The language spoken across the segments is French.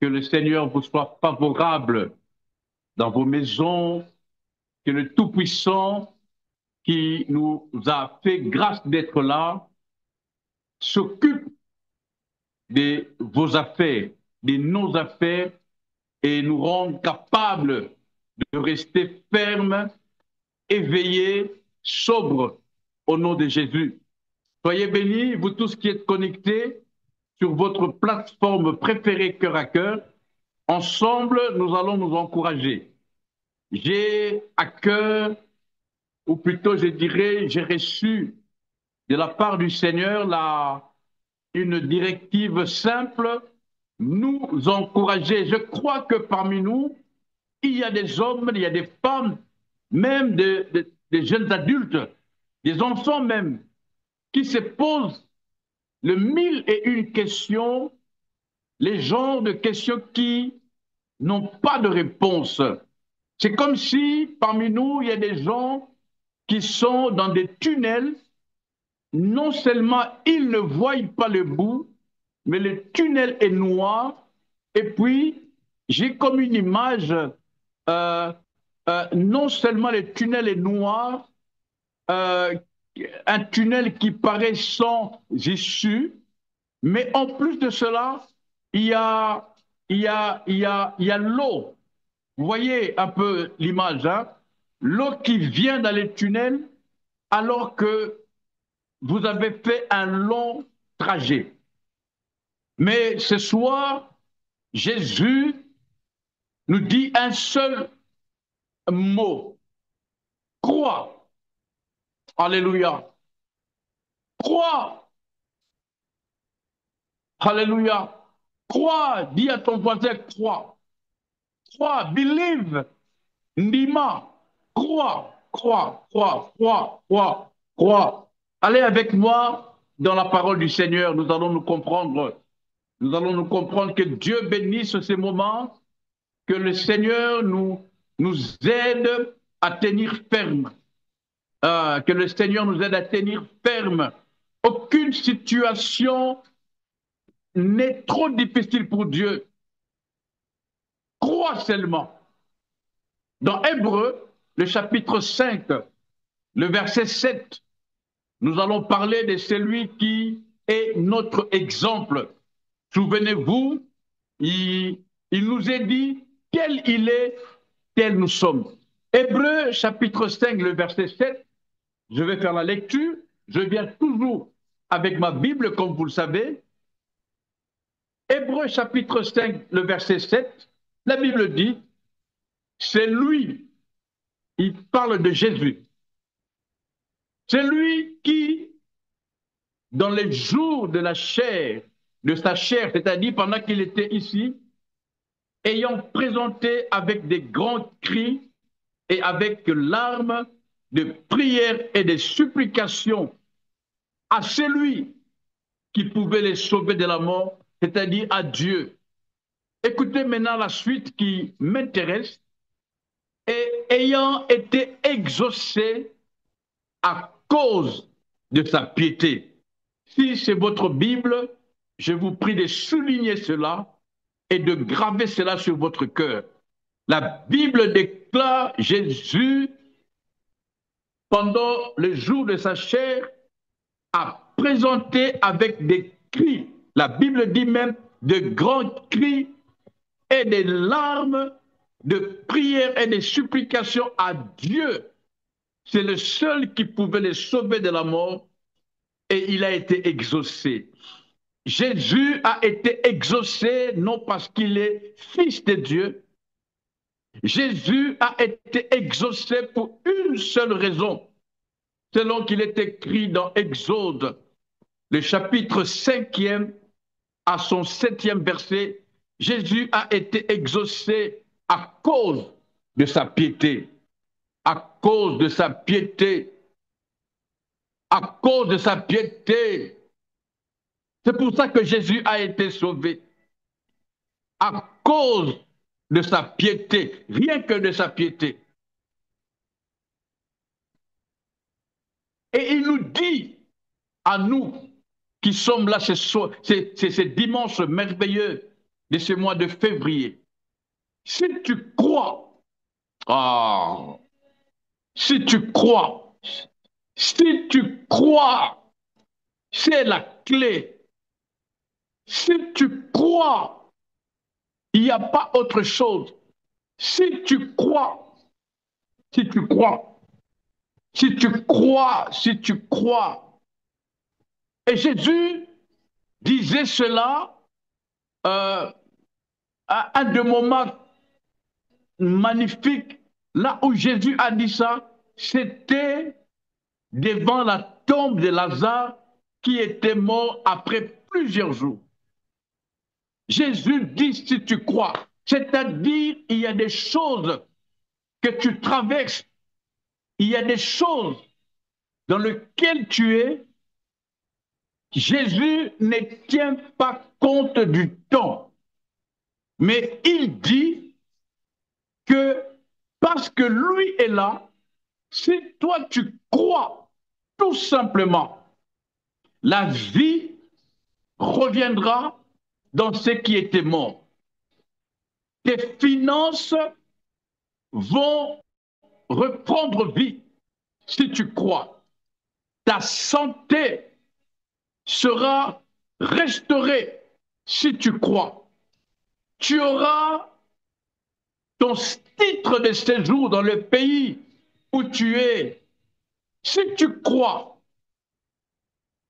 Que le Seigneur vous soit favorable dans vos maisons, que le Tout-Puissant qui nous a fait grâce d'être là s'occupe de vos affaires, de nos affaires et nous rende capables de rester fermes, éveillés, sobres au nom de Jésus. Soyez bénis, vous tous qui êtes connectés sur votre plateforme préférée cœur à cœur. Ensemble, nous allons nous encourager. J'ai à cœur, ou plutôt je dirais, j'ai reçu de la part du Seigneur une directive simple, nous encourager. Je crois que parmi nous, il y a des hommes, il y a des femmes, même des jeunes adultes, des enfants même, qui se posent le mille et une questions, les genres de questions qui n'ont pas de réponse. C'est comme si parmi nous, il y a des gens qui sont dans des tunnels. Non seulement ils ne voient pas le bout, mais le tunnel est noir. Et puis, j'ai comme une image, non seulement le tunnel est noir, euh, un tunnel qui paraît sans issue, mais en plus de cela, il y a, il y a l'eau. Vous voyez un peu l'image, hein? L'eau qui vient dans les tunnels alors que vous avez fait un long trajet. Mais ce soir, Jésus nous dit un seul mot. Crois. Alléluia. Crois. Alléluia. Crois. Dis à ton voisin, crois. Crois. Believe. Nima. Crois. Crois. Crois. Crois. Crois. Crois. Allez avec moi dans la parole du Seigneur. Nous allons nous comprendre. Nous allons nous comprendre que Dieu bénisse ces moments, que le Seigneur nous aide à tenir ferme. Que le Seigneur nous aide à tenir ferme. Aucune situation n'est trop difficile pour Dieu. Crois seulement. Dans Hébreu, le chapitre 5, le verset 7, nous allons parler de celui qui est notre exemple. Souvenez-vous, il nous est dit quel il est, tel nous sommes. Hébreu chapitre 5, le verset 7, je vais faire la lecture. Je viens toujours avec ma Bible, comme vous le savez. Hébreu chapitre 5, le verset 7, la Bible dit, c'est lui, il parle de Jésus. C'est lui qui, dans les jours de la chair, de sa chair, c'est-à-dire pendant qu'il était ici, ayant présenté avec des grands cris et avec larmes de prières et de supplications à celui qui pouvait les sauver de la mort, c'est-à-dire à Dieu. Écoutez maintenant la suite qui m'intéresse. Et ayant été exaucé à cause de sa piété. Si c'est votre Bible, je vous prie de souligner cela et de graver cela sur votre cœur. La Bible déclare Jésus, pendant le jour de sa chair, a présenté avec des cris, la Bible dit même de grands cris et des larmes, de prières et de supplications à Dieu. C'est le seul qui pouvait les sauver de la mort et il a été exaucé. Jésus a été exaucé non parce qu'il est fils de Dieu. Jésus a été exaucé pour une seule raison, selon qu'il est écrit dans Exode, le chapitre 5e à son 7e verset. Jésus a été exaucé à cause de sa piété, à cause de sa piété, à cause de sa piété. C'est pour ça que Jésus a été sauvé, à cause de sa piété, rien que de sa piété. Et il nous dit à nous qui sommes là ce dimanche merveilleux de ce mois de février. Si tu crois, ah, si tu crois, si tu crois, c'est la clé. Si tu crois, il n'y a pas autre chose. Si tu crois, si tu crois, si tu crois, si tu crois. Et Jésus disait cela à un des moments magnifiques, là où Jésus a dit ça, c'était devant la tombe de Lazare qui était mort après plusieurs jours. Jésus dit si tu crois, c'est-à-dire il y a des choses que tu traverses, il y a des choses dans lesquelles tu es. Jésus ne tient pas compte du temps, mais il dit que parce que lui est là, si toi tu crois tout simplement, la vie reviendra dans ce qui était mort. Tes finances vont reprendre vie si tu crois. Ta santé sera restaurée si tu crois. Tu auras ton titre de séjour dans le pays où tu es. Si tu crois,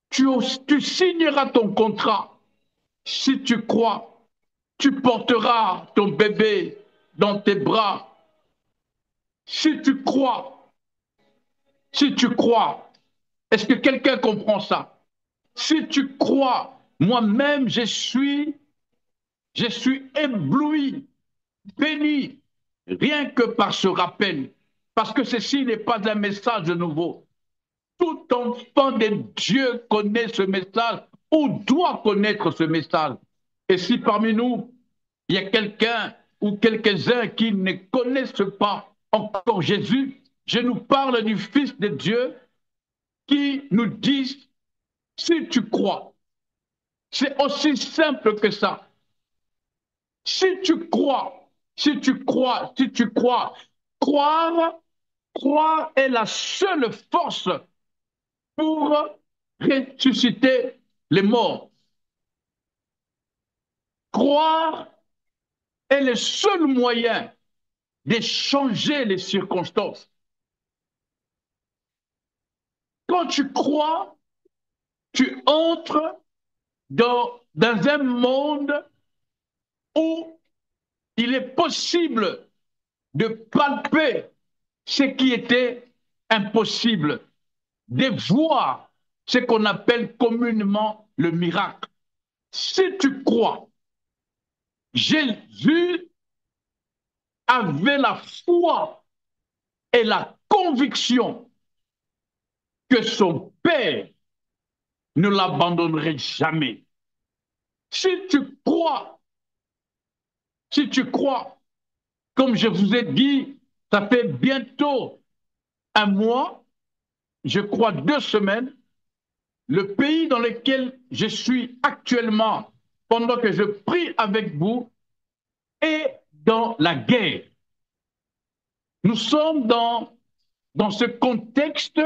tu signeras ton contrat. Si tu crois, tu porteras ton bébé dans tes bras. Si tu crois, si tu crois, est-ce que quelqu'un comprend ça? Si tu crois, moi-même, je suis ébloui, béni, rien que par ce rappel. Parce que ceci n'est pas un message nouveau. Tout enfant de Dieu connaît ce message ou doit connaître ce message. Et si parmi nous, il y a quelqu'un ou quelques-uns qui ne connaissent pas encore Jésus, je nous parle du Fils de Dieu qui nous dit, si tu crois, c'est aussi simple que ça. Si tu crois, si tu crois, si tu crois, croire est la seule force pour ressusciter les morts. Croire est le seul moyen de changer les circonstances. Quand tu crois, tu entres dans un monde où il est possible de palper ce qui était impossible, de voir ce qu'on appelle communément le miracle. Si tu crois, Jésus avait la foi et la conviction que son Père ne l'abandonnerait jamais. Si tu crois, si tu crois, comme je vous ai dit, ça fait bientôt un mois, je crois 2 semaines, le pays dans lequel je suis actuellement, pendant que je prie avec vous, est dans la guerre. Nous sommes dans ce contexte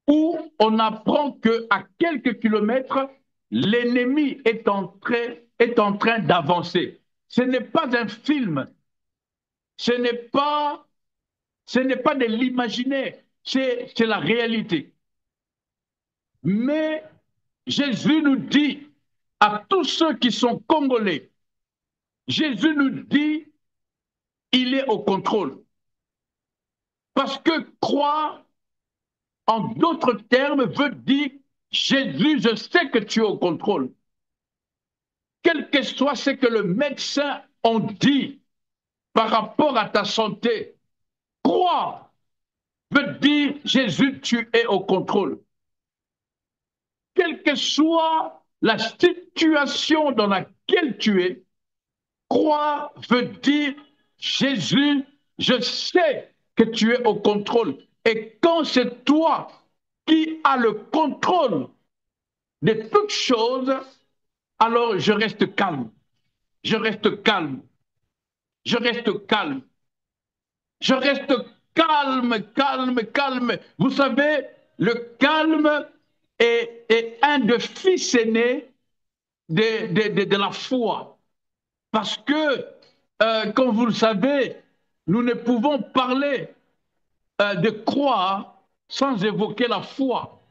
où on apprend qu'à quelques kilomètres, l'ennemi est en train d'avancer. Ce n'est pas un film, ce n'est pas de l'imaginaire, c'est la réalité. Mais Jésus nous dit à tous ceux qui sont congolais, Jésus nous dit, il est au contrôle. Parce que croire, en d'autres termes, veut dire, Jésus, je sais que tu es au contrôle. Quel que soit ce que le médecin en dit par rapport à ta santé, croire veut dire, Jésus, tu es au contrôle. Quelle que soit la situation dans laquelle tu es, croire veut dire, Jésus, je sais que tu es au contrôle. Et quand c'est toi qui as le contrôle de toutes choses, alors je reste calme. je reste calme, je reste calme, je reste calme, calme, calme. Vous savez, le calme est un des fils aînés de la foi. Parce que, comme vous le savez, nous ne pouvons parler de croire sans évoquer la foi.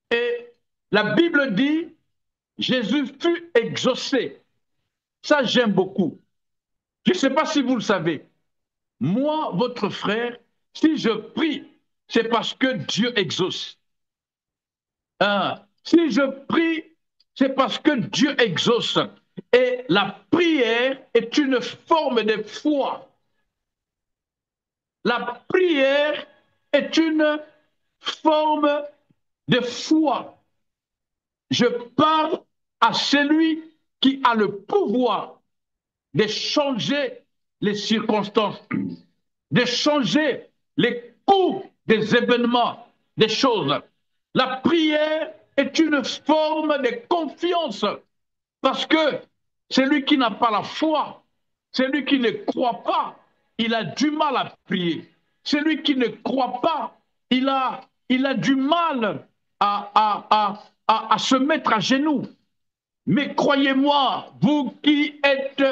Et la Bible dit, Jésus fut exaucé. Ça, j'aime beaucoup. Je ne sais pas si vous le savez. Moi, votre frère, si je prie, c'est parce que Dieu exauce. Si je prie, c'est parce que Dieu exauce. Et la prière est une forme de foi. La prière est une forme de foi. Je parle à celui qui a le pouvoir de changer les circonstances, de changer les cours des événements, des choses. La prière est une forme de confiance parce que celui qui n'a pas la foi, celui qui ne croit pas, il a du mal à prier. Celui qui ne croit pas, il a du mal à se mettre à genoux. Mais croyez-moi, vous qui êtes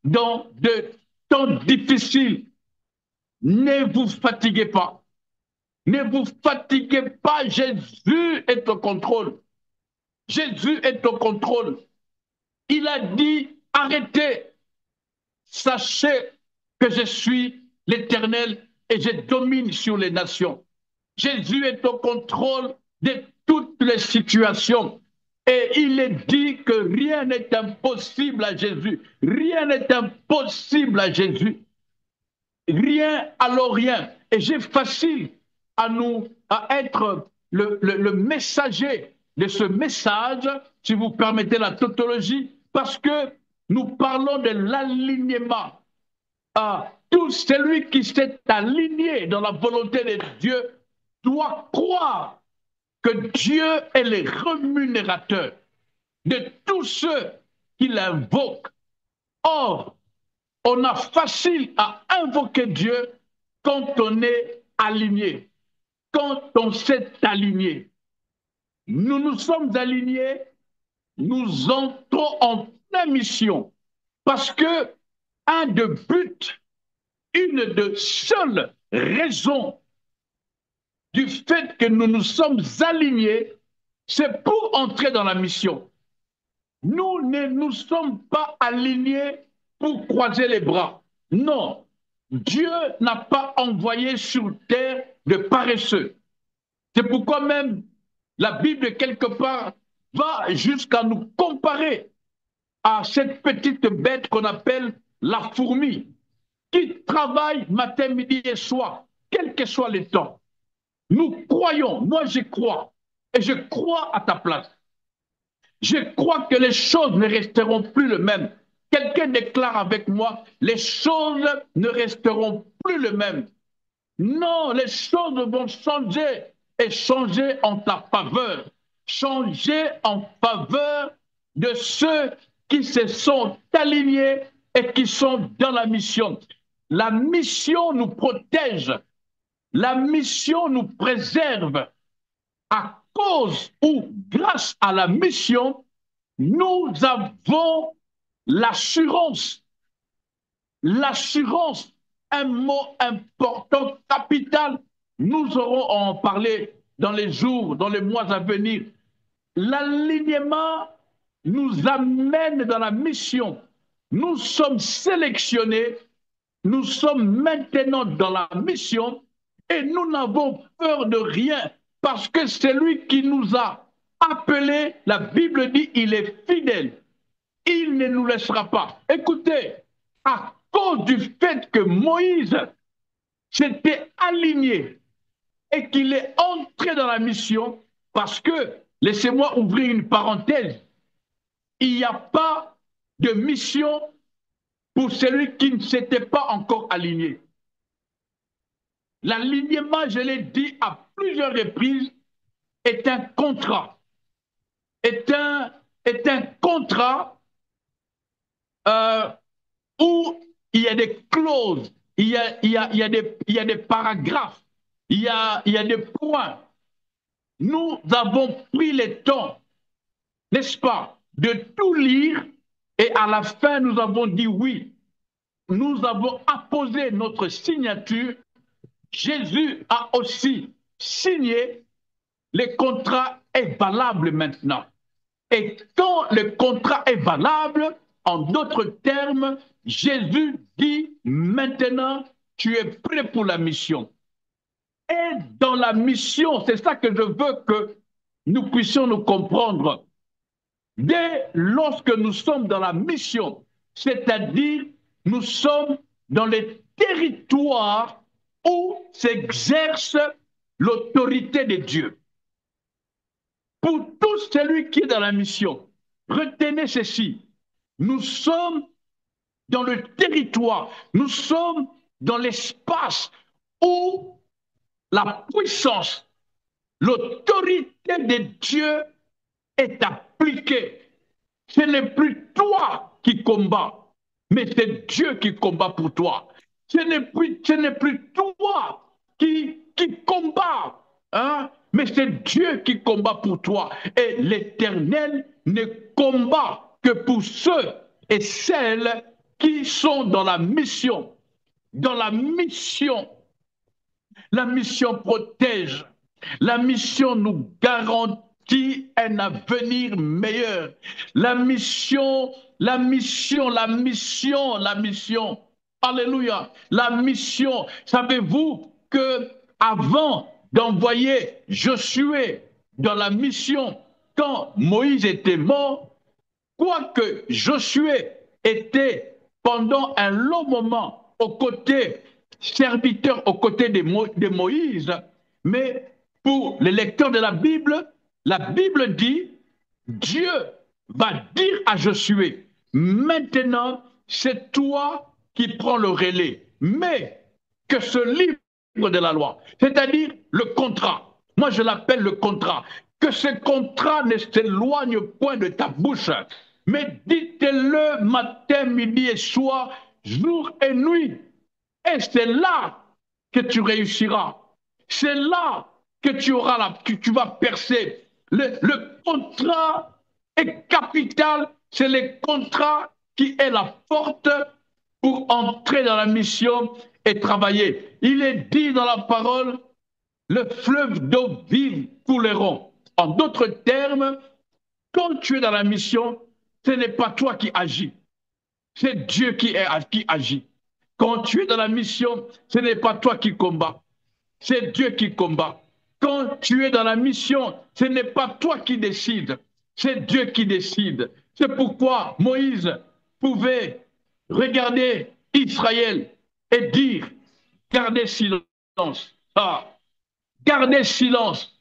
dans de temps difficiles, ne vous fatiguez pas. Ne vous fatiguez pas, Jésus est au contrôle. Jésus est au contrôle. Il a dit, arrêtez, sachez que je suis l'Éternel et je domine sur les nations. Jésus est au contrôle de toutes les situations. Et il est dit que rien n'est impossible à Jésus. Rien n'est impossible à Jésus. Rien, alors rien. Et j'ai facile à être le messager de ce message, si vous permettez la tautologie, parce que nous parlons de l'alignement. Tout celui qui s'est aligné dans la volonté de Dieu doit croire que Dieu est le rémunérateur de tous ceux qui l'invoquent. Or, on a facile à invoquer Dieu quand on est aligné, quand on s'est aligné. Nous nous sommes alignés, nous entrons en pleine mission parce que un des buts, une de seules raisons du fait que nous nous sommes alignés, c'est pour entrer dans la mission. Nous ne nous sommes pas alignés pour croiser les bras. Non, Dieu n'a pas envoyé sur terre de paresseux. C'est pourquoi même la Bible, quelque part, va jusqu'à nous comparer à cette petite bête qu'on appelle la fourmi, qui travaille matin, midi et soir, quel que soit le temps. Nous croyons, moi je crois, et je crois à ta place. Je crois que les choses ne resteront plus les mêmes. Quelqu'un déclare avec moi, les choses ne resteront plus les mêmes. Non, les choses vont changer et changer en ta faveur. Changer en faveur de ceux qui se sont alignés et qui sont dans la mission. La mission nous protège. La mission nous préserve. À cause ou grâce à la mission, nous avons l'assurance. L'assurance, un mot important, capital. Nous aurons à en parler dans les jours, dans les mois à venir. L'alignement nous amène dans la mission. Nous sommes sélectionnés, nous sommes maintenant dans la mission et nous n'avons peur de rien parce que celui qui nous a appelés, la Bible dit, il est fidèle. Il ne nous laissera pas. Écoutez, à cause du fait que Moïse s'était aligné et qu'il est entré dans la mission, parce que, laissez-moi ouvrir une parenthèse, il n'y a pas de mission pour celui qui ne s'était pas encore aligné. L'alignement, je l'ai dit à plusieurs reprises, est un contrat. Est un contrat euh, où il y a des clauses, il y a des paragraphes, il y a des points. Nous avons pris le temps, n'est-ce pas, de tout lire et à la fin, nous avons dit oui. Nous avons apposé notre signature. Jésus a aussi signé. Le contrat est valable maintenant. Et quand le contrat est valable, en d'autres termes, Jésus dit maintenant, tu es prêt pour la mission. Et dans la mission, c'est ça que je veux que nous puissions nous comprendre. Dès lorsque nous sommes dans la mission, c'est-à-dire nous sommes dans les territoires où s'exerce l'autorité de Dieu. Pour tout celui qui est dans la mission, retenez ceci, nous sommes dans le territoire, nous sommes dans l'espace où la puissance, l'autorité de Dieu est appliquée. Ce n'est plus toi qui combats, mais c'est Dieu qui combat pour toi. Ce n'est plus toi qui combat, hein, mais c'est Dieu qui combat pour toi. Et l'Éternel ne combat que pour ceux et celles qui sont dans la mission. Dans la mission protège. La mission nous garantit un avenir meilleur. La mission. Alléluia. La mission. Savez-vous que avant d'envoyer Josué dans la mission, quand Moïse était mort, quoique Josué était pendant un long moment aux côtés, serviteur aux côtés de Moïse, mais pour les lecteurs de la Bible dit, Dieu va dire à Josué, maintenant c'est toi qui prends le relais, mais que ce livre de la loi, c'est-à-dire le contrat, moi je l'appelle le contrat, que ce contrat ne s'éloigne point de ta bouche, mais dites-le matin, midi et soir, jour et nuit. Et c'est là que tu réussiras. C'est là que tu vas percer. Le contrat est capital. C'est le contrat qui est la porte pour entrer dans la mission et travailler. Il est dit dans la parole, le fleuve d'eau vive couleront. En d'autres termes, quand tu es dans la mission, ce n'est pas toi qui agis, c'est Dieu qui agit. Quand tu es dans la mission, ce n'est pas toi qui combats, c'est Dieu qui combat. Quand tu es dans la mission, ce n'est pas toi qui décides, c'est Dieu qui décide. C'est pourquoi Moïse pouvait regarder Israël et dire, gardez silence. Ah, gardez silence.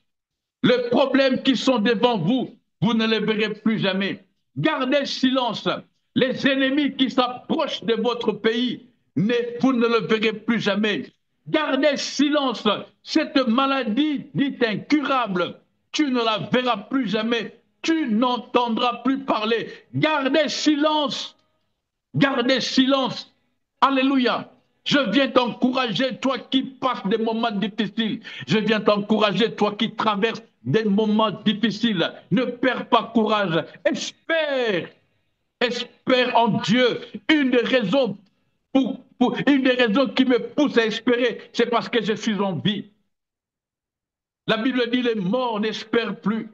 Les problèmes qui sont devant vous, vous ne les verrez plus jamais. Gardez silence. Les ennemis qui s'approchent de votre pays, vous ne le verrez plus jamais. Gardez silence. Cette maladie dite incurable, tu ne la verras plus jamais. Tu n'entendras plus parler. Gardez silence. Gardez silence. Alléluia. Je viens t'encourager, toi qui passes des moments difficiles. Je viens t'encourager, toi qui traverses des moments difficiles. Ne perds pas courage. Espère. Espère en Dieu. Une des raisons qui me pousse à espérer, c'est parce que je suis en vie. La Bible dit les morts n'espèrent plus.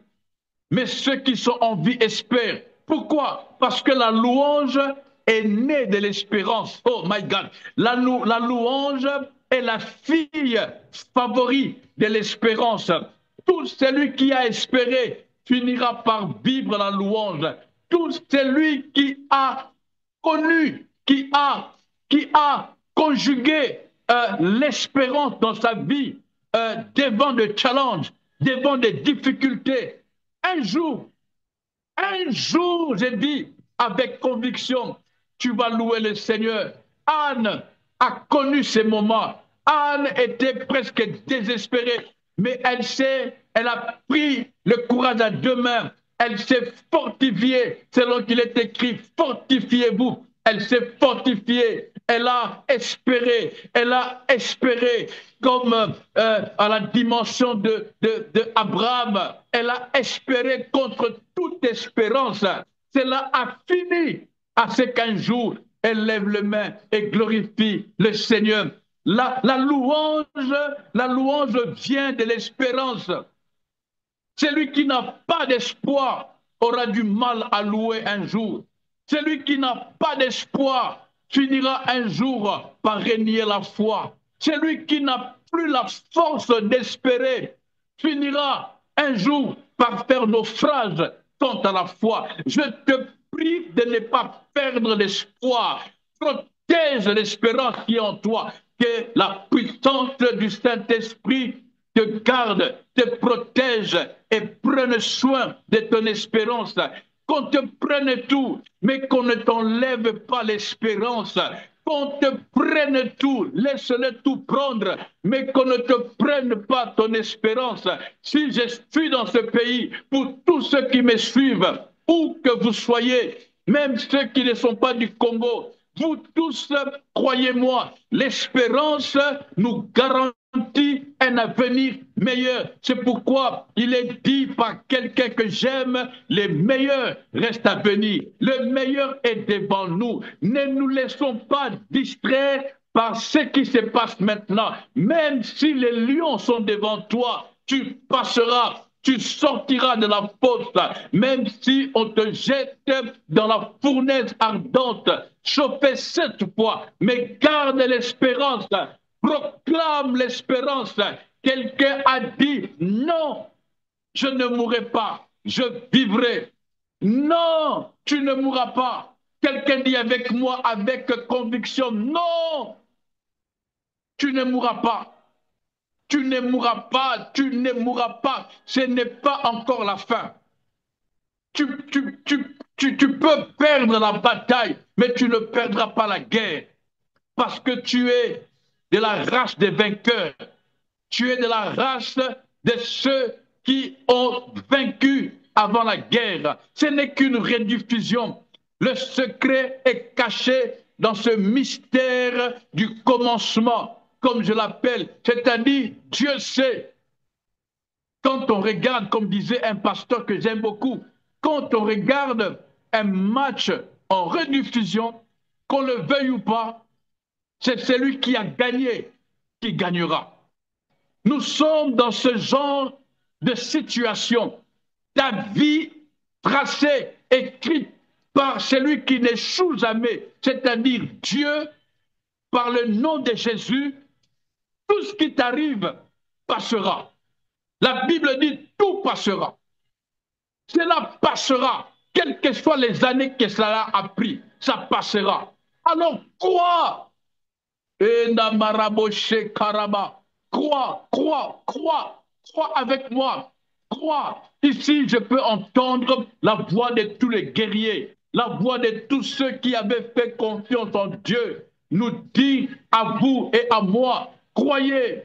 Mais ceux qui sont en vie espèrent. Pourquoi? Parce que la louange est née de l'espérance. Oh my God. La louange est la fille favorite de l'espérance. Tout celui qui a espéré finira par vivre la louange. Tout celui qui a connu, qui a conjugué l'espérance dans sa vie devant des challenges, devant des difficultés. Un jour, j'ai dit avec conviction, tu vas louer le Seigneur. Anne a connu ces moments. Anne était presque désespérée, mais elle a pris le courage à deux mains. Elle s'est fortifiée, selon qu'il est écrit, fortifiez-vous. Elle s'est fortifiée. Elle a espéré. Elle a espéré comme à la dimension de Abraham. Elle a espéré contre toute espérance. Cela a fini à ce qu'un jour, elle lève les mains et glorifie le Seigneur. La louange vient de l'espérance. Celui qui n'a pas d'espoir aura du mal à louer un jour. Celui qui n'a pas d'espoir finira un jour par renier la foi. Celui qui n'a plus la force d'espérer finira un jour par faire naufrage quant à la foi. Je te prie de ne pas perdre l'espoir. Protège l'espérance qui est en toi. Que la puissance du Saint-Esprit te garde, te protège et prenne soin de ton espérance. Qu'on te prenne tout, mais qu'on ne t'enlève pas l'espérance. Qu'on te prenne tout, laisse-le tout prendre, mais qu'on ne te prenne pas ton espérance. Si je suis dans ce pays, pour tous ceux qui me suivent, où que vous soyez, même ceux qui ne sont pas du Congo, vous tous, croyez-moi, l'espérance nous garantit un avenir meilleur. C'est pourquoi il est dit par quelqu'un que j'aime, le meilleur reste à venir. Le meilleur est devant nous. Ne nous laissons pas distraire par ce qui se passe maintenant. Même si les lions sont devant toi, tu passeras. Tu sortiras de la fosse, même si on te jette dans la fournaise ardente, chauffé 7 fois, mais garde l'espérance, proclame l'espérance. Quelqu'un a dit, non, je ne mourrai pas, je vivrai. Non, tu ne mourras pas. Quelqu'un dit avec moi, avec conviction, non, tu ne mourras pas. Tu ne mourras pas, tu ne mourras pas. Ce n'est pas encore la fin. Tu peux perdre la bataille, mais tu ne perdras pas la guerre. Parce que tu es de la race des vainqueurs. Tu es de la race de ceux qui ont vaincu avant la guerre. Ce n'est qu'une rediffusion. Le secret est caché dans ce mystère du commencement, comme je l'appelle, c'est-à-dire Dieu sait. Quand on regarde, comme disait un pasteur que j'aime beaucoup, quand on regarde un match en rediffusion, qu'on le veuille ou pas, c'est celui qui a gagné qui gagnera. Nous sommes dans ce genre de situation. Ta vie tracée, écrite par celui qui n'échoue jamais, c'est-à-dire Dieu, par le nom de Jésus, tout ce qui t'arrive passera. La Bible dit tout passera. Cela passera, quelles que soient les années que cela a pris, ça passera. Alors crois. Crois avec moi. Crois. Ici, je peux entendre la voix de tous les guerriers, la voix de tous ceux qui avaient fait confiance en Dieu, nous dit à vous et à moi, croyez.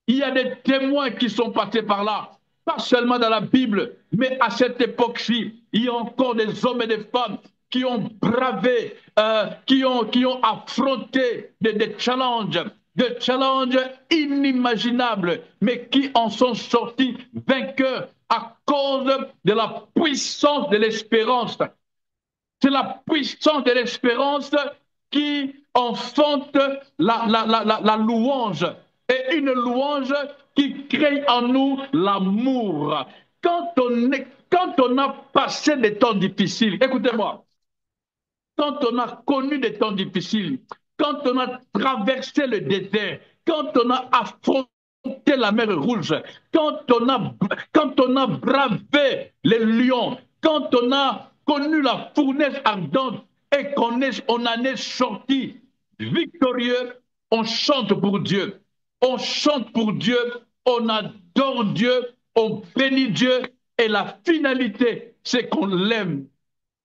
Il y a des témoins qui sont passés par là, pas seulement dans la Bible, mais à cette époque-ci, il y a encore des hommes et des femmes qui ont bravé, qui ont affronté des challenges inimaginables, mais qui en sont sortis vainqueurs à cause de la puissance de l'espérance. C'est la puissance de l'espérance qui enfante la louange. Et une louange qui crée en nous l'amour. Quand on a passé des temps difficiles, écoutez-moi, quand on a connu des temps difficiles, quand on a traversé le désert, quand on a affronté la mer Rouge, quand on a bravé les lions, quand on a connu la fournaise ardente et qu'on en est sorti victorieux, on chante pour Dieu. On chante pour Dieu, on adore Dieu, on bénit Dieu et la finalité, c'est qu'on l'aime.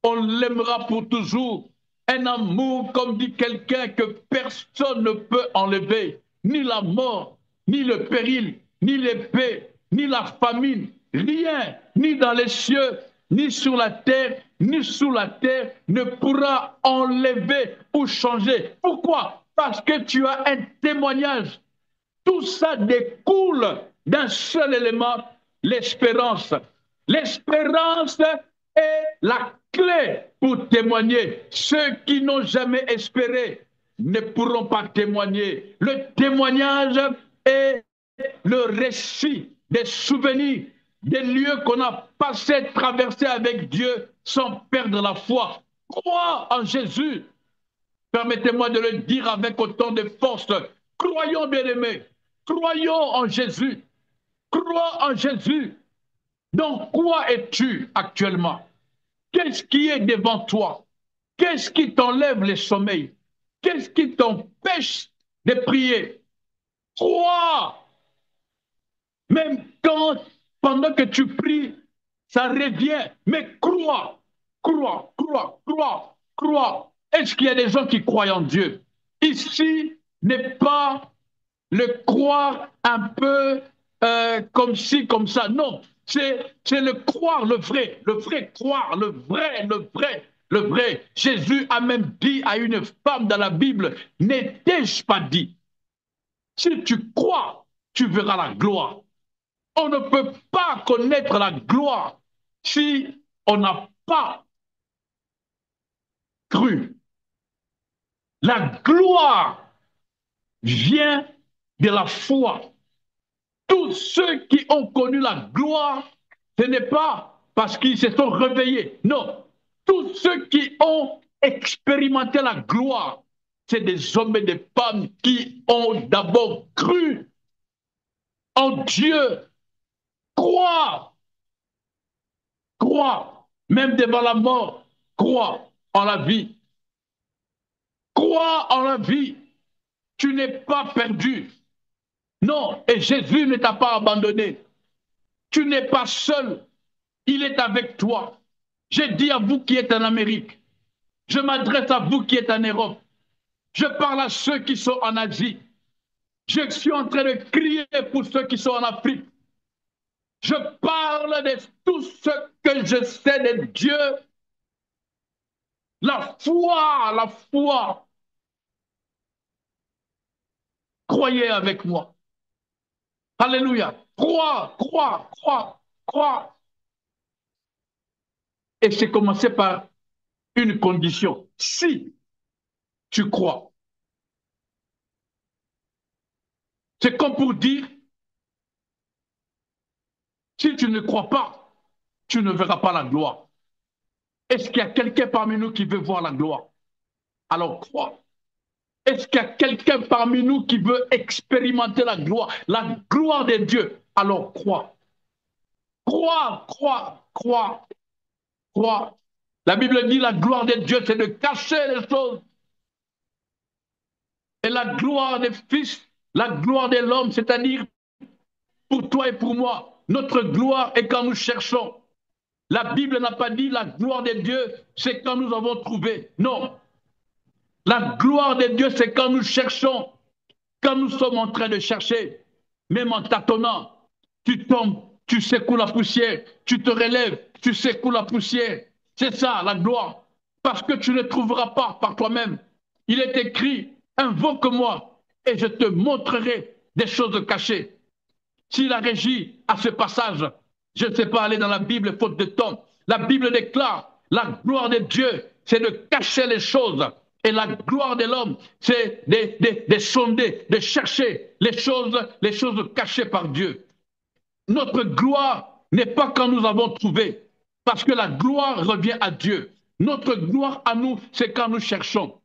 On l'aimera pour toujours. Un amour, comme dit quelqu'un, que personne ne peut enlever. Ni la mort, ni le péril, ni l'épée, ni la famine, rien, ni dans les cieux, ni sur la terre, ni sous la terre, ne pourra enlever ou changer. Pourquoi? Parce que tu as un témoignage. Tout ça découle d'un seul élément, l'espérance. L'espérance est la clé pour témoigner. Ceux qui n'ont jamais espéré ne pourront pas témoigner. Le témoignage est le récit des souvenirs, des lieux qu'on a passés, traversés avec Dieu sans perdre la foi. Crois en Jésus. Permettez-moi de le dire avec autant de force. Croyons, bien-aimés. Croyons en Jésus. Crois en Jésus. Donc, quoi es-tu actuellement? Qu'est-ce qui est devant toi? Qu'est-ce qui t'enlève les sommeils? Qu'est-ce qui t'empêche de prier? Crois. Même quand, pendant que tu pries, ça revient. Mais crois, crois, crois, crois, crois. Est-ce qu'il y a des gens qui croient en Dieu? Ici n'est pas le croire un peu comme ci, comme ça. Non, c'est le croire, le vrai croire, le vrai, le vrai, le vrai. Jésus a même dit à une femme dans la Bible, n'ai-je pas dit, si tu crois, tu verras la gloire. On ne peut pas connaître la gloire si on n'a pas cru. La gloire vient de la foi. Tous ceux qui ont connu la gloire, ce n'est pas parce qu'ils se sont réveillés. Non. Tous ceux qui ont expérimenté la gloire, c'est des hommes et des femmes qui ont d'abord cru en Dieu. Croire. Crois, même devant la mort, crois en la vie. Crois en la vie. Tu n'es pas perdu. Non, et Jésus ne t'a pas abandonné. Tu n'es pas seul. Il est avec toi. Je dis à vous qui êtes en Amérique. Je m'adresse à vous qui êtes en Europe. Je parle à ceux qui sont en Asie. Je suis en train de crier pour ceux qui sont en Afrique. Je parle de tout ce que je sais de Dieu. La foi, la foi. Croyez avec moi. Alléluia. Crois, crois, crois, crois. Et c'est commencé par une condition. Si tu crois. C'est comme pour dire, si tu ne crois pas, tu ne verras pas la gloire. Est-ce qu'il y a quelqu'un parmi nous qui veut voir la gloire? Alors crois. Est-ce qu'il y a quelqu'un parmi nous qui veut expérimenter la gloire de Dieu? Alors crois. Crois, crois, crois, crois. La Bible dit la gloire de Dieu, c'est de cacher les choses. Et la gloire des fils, la gloire de l'homme, c'est-à-dire pour toi et pour moi, notre gloire est quand nous cherchons. La Bible n'a pas dit la gloire de Dieu, c'est quand nous avons trouvé. Non. La gloire de Dieu, c'est quand nous cherchons, quand nous sommes en train de chercher, même en tâtonnant, tu tombes, tu secoues la poussière, tu te relèves, tu secoues la poussière. C'est ça la gloire. Parce que tu ne trouveras pas par toi-même. Il est écrit, invoque-moi et je te montrerai des choses cachées. Si la régie a ce passage, je ne sais pas aller dans la Bible faute de temps. La Bible déclare, la gloire de Dieu, c'est de cacher les choses. Et la gloire de l'homme, c'est de sonder, de chercher les choses cachées par Dieu. Notre gloire n'est pas quand nous avons trouvé, parce que la gloire revient à Dieu. Notre gloire à nous, c'est quand nous cherchons.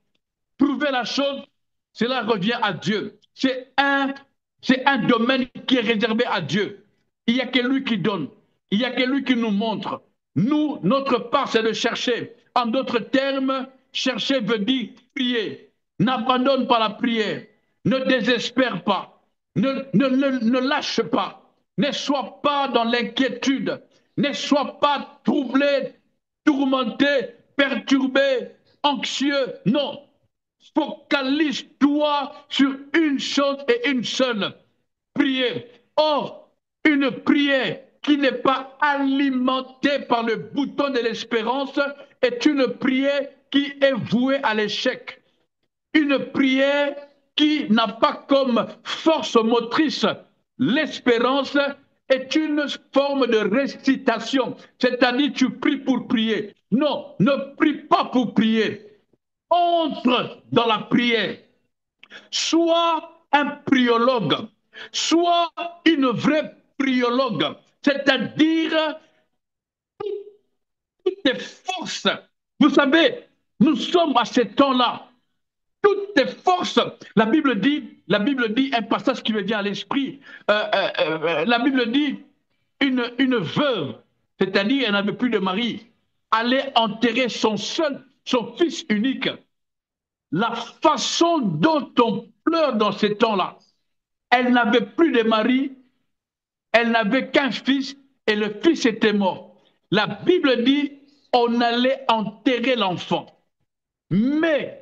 Trouver la chose, cela revient à Dieu. C'est un domaine qui est réservé à Dieu. Il n'y a que lui qui donne. Il n'y a que lui qui nous montre. Nous, notre part, c'est de chercher. En d'autres termes, chercher veut dire prier. N'abandonne pas la prière. Ne désespère pas. Ne lâche pas. Ne sois pas dans l'inquiétude. Ne sois pas troublé, tourmenté, perturbé, anxieux. Non. Focalise-toi sur une chose et une seule. Prier. Or, une prière qui n'est pas alimentée par le bouton de l'espérance est une prière qui est vouée à l'échec. Une prière qui n'a pas comme force motrice l'espérance est une forme de récitation, c'est-à-dire tu pries pour prier. Non, ne prie pas pour prier. Entre dans la prière. Sois un priologue, sois une vraie priologue, c'est-à-dire toutes tes forces. Vous savez, nous sommes à ce temps-là. Toutes tes forces. La Bible dit un passage qui me vient à l'esprit. La Bible dit une veuve, c'est-à-dire elle n'avait plus de mari, allait enterrer son fils unique. La façon dont on pleure dans ces temps-là, elle n'avait plus de mari, elle n'avait qu'un fils et le fils était mort. La Bible dit on allait enterrer l'enfant. Mais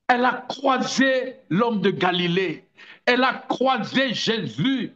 elle a croisé l'homme de Galilée. Elle a croisé Jésus.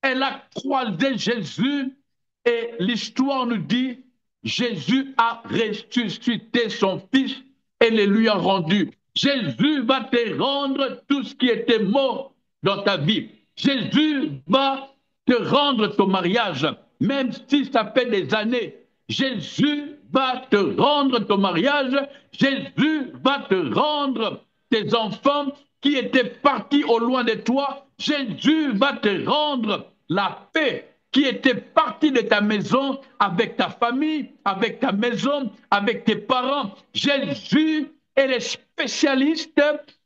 Elle a croisé Jésus et l'histoire nous dit Jésus a ressuscité son fils et le lui a rendu. Jésus va te rendre tout ce qui était mort dans ta vie. Jésus va te rendre ton mariage, même si ça fait des années. Jésus va te rendre ton mariage. Jésus va te rendre tes enfants qui étaient partis au loin de toi. Jésus va te rendre la paix qui était partie de ta maison, avec ta famille, avec ta maison, avec tes parents. Jésus est le spécialiste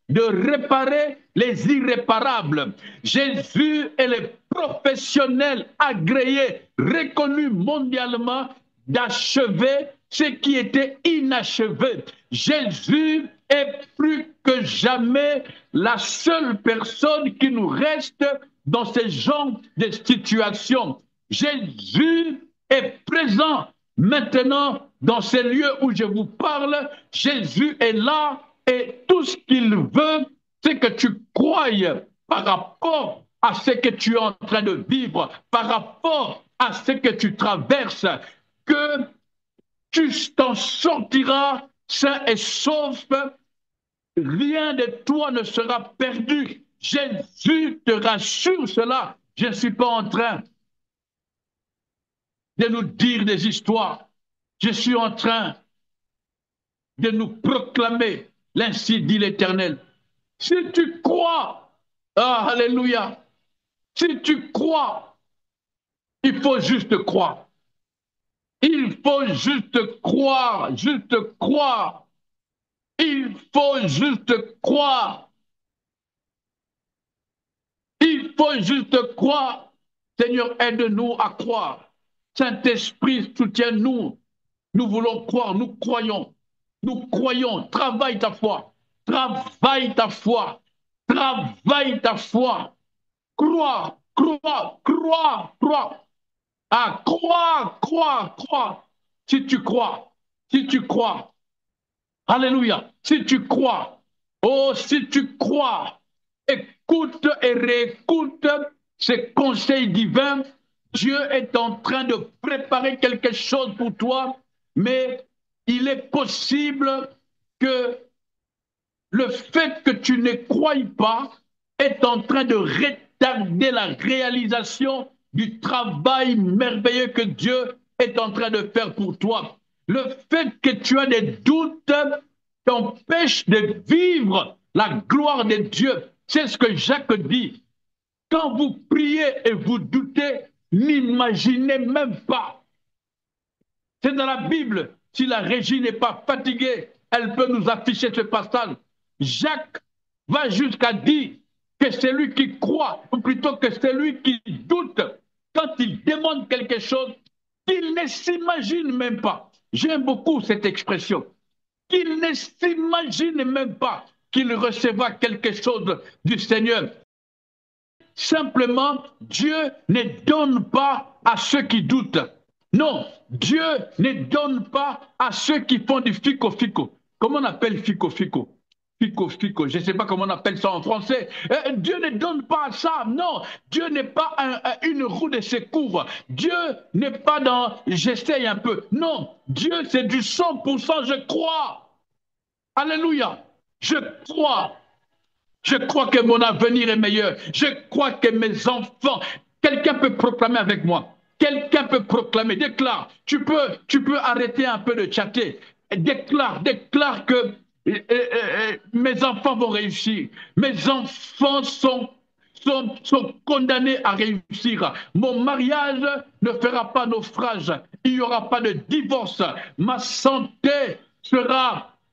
de réparer les irréparables. Jésus est le professionnel agréé, reconnu mondialement, d'achever ce qui était inachevé. Jésus est plus que jamais la seule personne qui nous reste dans ce genre de situation. Jésus est présent maintenant dans ces lieux où je vous parle. Jésus est là et tout ce qu'il veut, c'est que tu croies par rapport à ce que tu es en train de vivre, par rapport à ce que tu traverses, que tu t'en sortiras sain et sauf. Rien de toi ne sera perdu. Jésus te rassure cela. Je ne suis pas en train de nous dire des histoires. Je suis en train de nous proclamer, l'ainsi dit l'Éternel. Si tu crois, alléluia, si tu crois, il faut juste croire. Il faut juste croire, juste croire. Il faut juste croire. Il faut juste croire. Seigneur, aide-nous à croire. Saint-Esprit, soutiens-nous. Nous voulons croire, nous croyons. Nous croyons. Travaille ta foi. Travaille ta foi. Travaille ta foi. Crois, crois, crois, crois. Ah, crois, crois, crois. Si tu crois, si tu crois. Alléluia. Si tu crois. Oh, si tu crois. Écoute et réécoute ces conseils divins. Dieu est en train de préparer quelque chose pour toi, mais il est possible que le fait que tu ne crois pas est en train de retarder la réalisation du travail merveilleux que Dieu est en train de faire pour toi. Le fait que tu as des doutes t'empêche de vivre la gloire de Dieu. C'est ce que Jacques dit. Quand vous priez et vous doutez, n'imaginez même pas. C'est dans la Bible. Si la régie n'est pas fatiguée, elle peut nous afficher ce passage. Jacques va jusqu'à dire que celui qui croit, ou plutôt que celui qui doute, quand il demande quelque chose, qu'il ne s'imagine même pas. J'aime beaucoup cette expression. Qu'il ne s'imagine même pas qu'il recevra quelque chose du Seigneur. Simplement, Dieu ne donne pas à ceux qui doutent. Non, Dieu ne donne pas à ceux qui font du fico-fico. Comment on appelle fico-fico? Fico, fico, je ne sais pas comment on appelle ça en français. Dieu ne donne pas ça, non. Dieu n'est pas une roue de secours. Dieu n'est pas dans j'essaye un peu. Non, Dieu c'est du 100%, je crois. Alléluia. Je crois. Je crois que mon avenir est meilleur. Je crois que mes enfants, quelqu'un peut proclamer avec moi. Quelqu'un peut proclamer, déclare. Tu peux arrêter un peu de chatter. Déclare que mes enfants vont réussir. Mes enfants sont condamnés à réussir. Mon mariage ne fera pas naufrage. Il n'y aura pas de divorce. Ma santé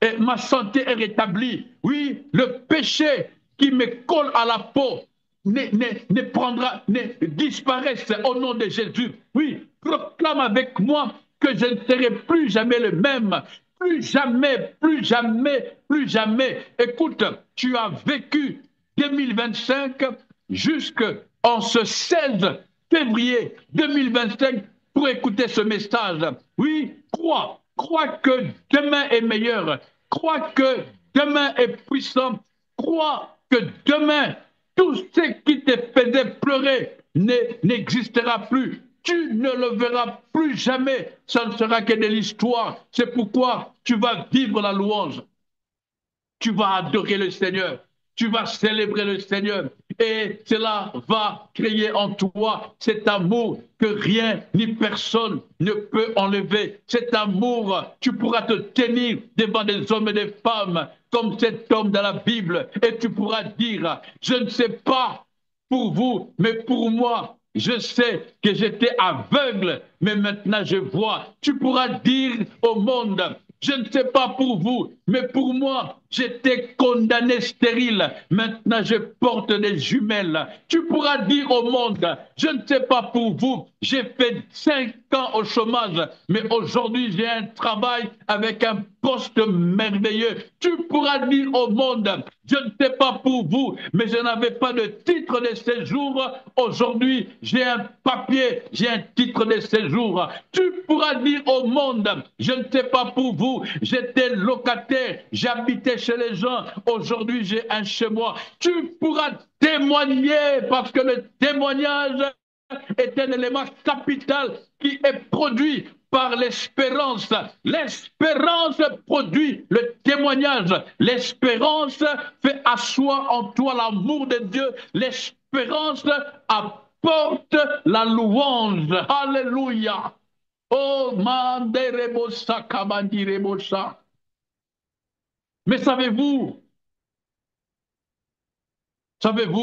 est rétablie. Oui, le péché qui me colle à la peau ne disparaisse au nom de Jésus. Oui, proclame avec moi que je ne serai plus jamais le même. Plus jamais, plus jamais, plus jamais. Écoute, tu as vécu 2025 jusqu'en ce 16 février 2025 pour écouter ce message. Oui, crois que demain est meilleur. Crois que demain est puissant. Crois que demain, tout ce qui te faisait pleurer n'existera plus. Tu ne le verras plus jamais. Ça ne sera que de l'histoire. C'est pourquoi tu vas vivre la louange. Tu vas adorer le Seigneur. Tu vas célébrer le Seigneur. Et cela va créer en toi cet amour que rien ni personne ne peut enlever. Cet amour, tu pourras te tenir devant des hommes et des femmes comme cet homme dans la Bible. Et tu pourras dire, je ne sais pas pour vous, mais pour moi, je sais que j'étais aveugle, mais maintenant je vois. Tu pourras dire au monde, je ne sais pas pour vous, mais pour moi, j'étais condamné stérile. Maintenant, je porte des jumelles. Tu pourras dire au monde, je ne sais pas pour vous, j'ai fait 5 ans au chômage, mais aujourd'hui, j'ai un travail avec un poste merveilleux. Tu pourras dire au monde, je ne sais pas pour vous, mais je n'avais pas de titre de séjour. Aujourd'hui, j'ai un papier, j'ai un titre de séjour. Tu pourras dire au monde, je ne sais pas pour vous, j'étais locataire, j'habitais chez les gens. Aujourd'hui, j'ai un chez moi. Tu pourras témoigner parce que le témoignage est un élément capital qui est produit par l'espérance. L'espérance produit le témoignage. L'espérance fait asseoir en toi l'amour de Dieu. L'espérance apporte la louange. Alléluia. Oh, manderebosa, kabandirebosa. Mais savez-vous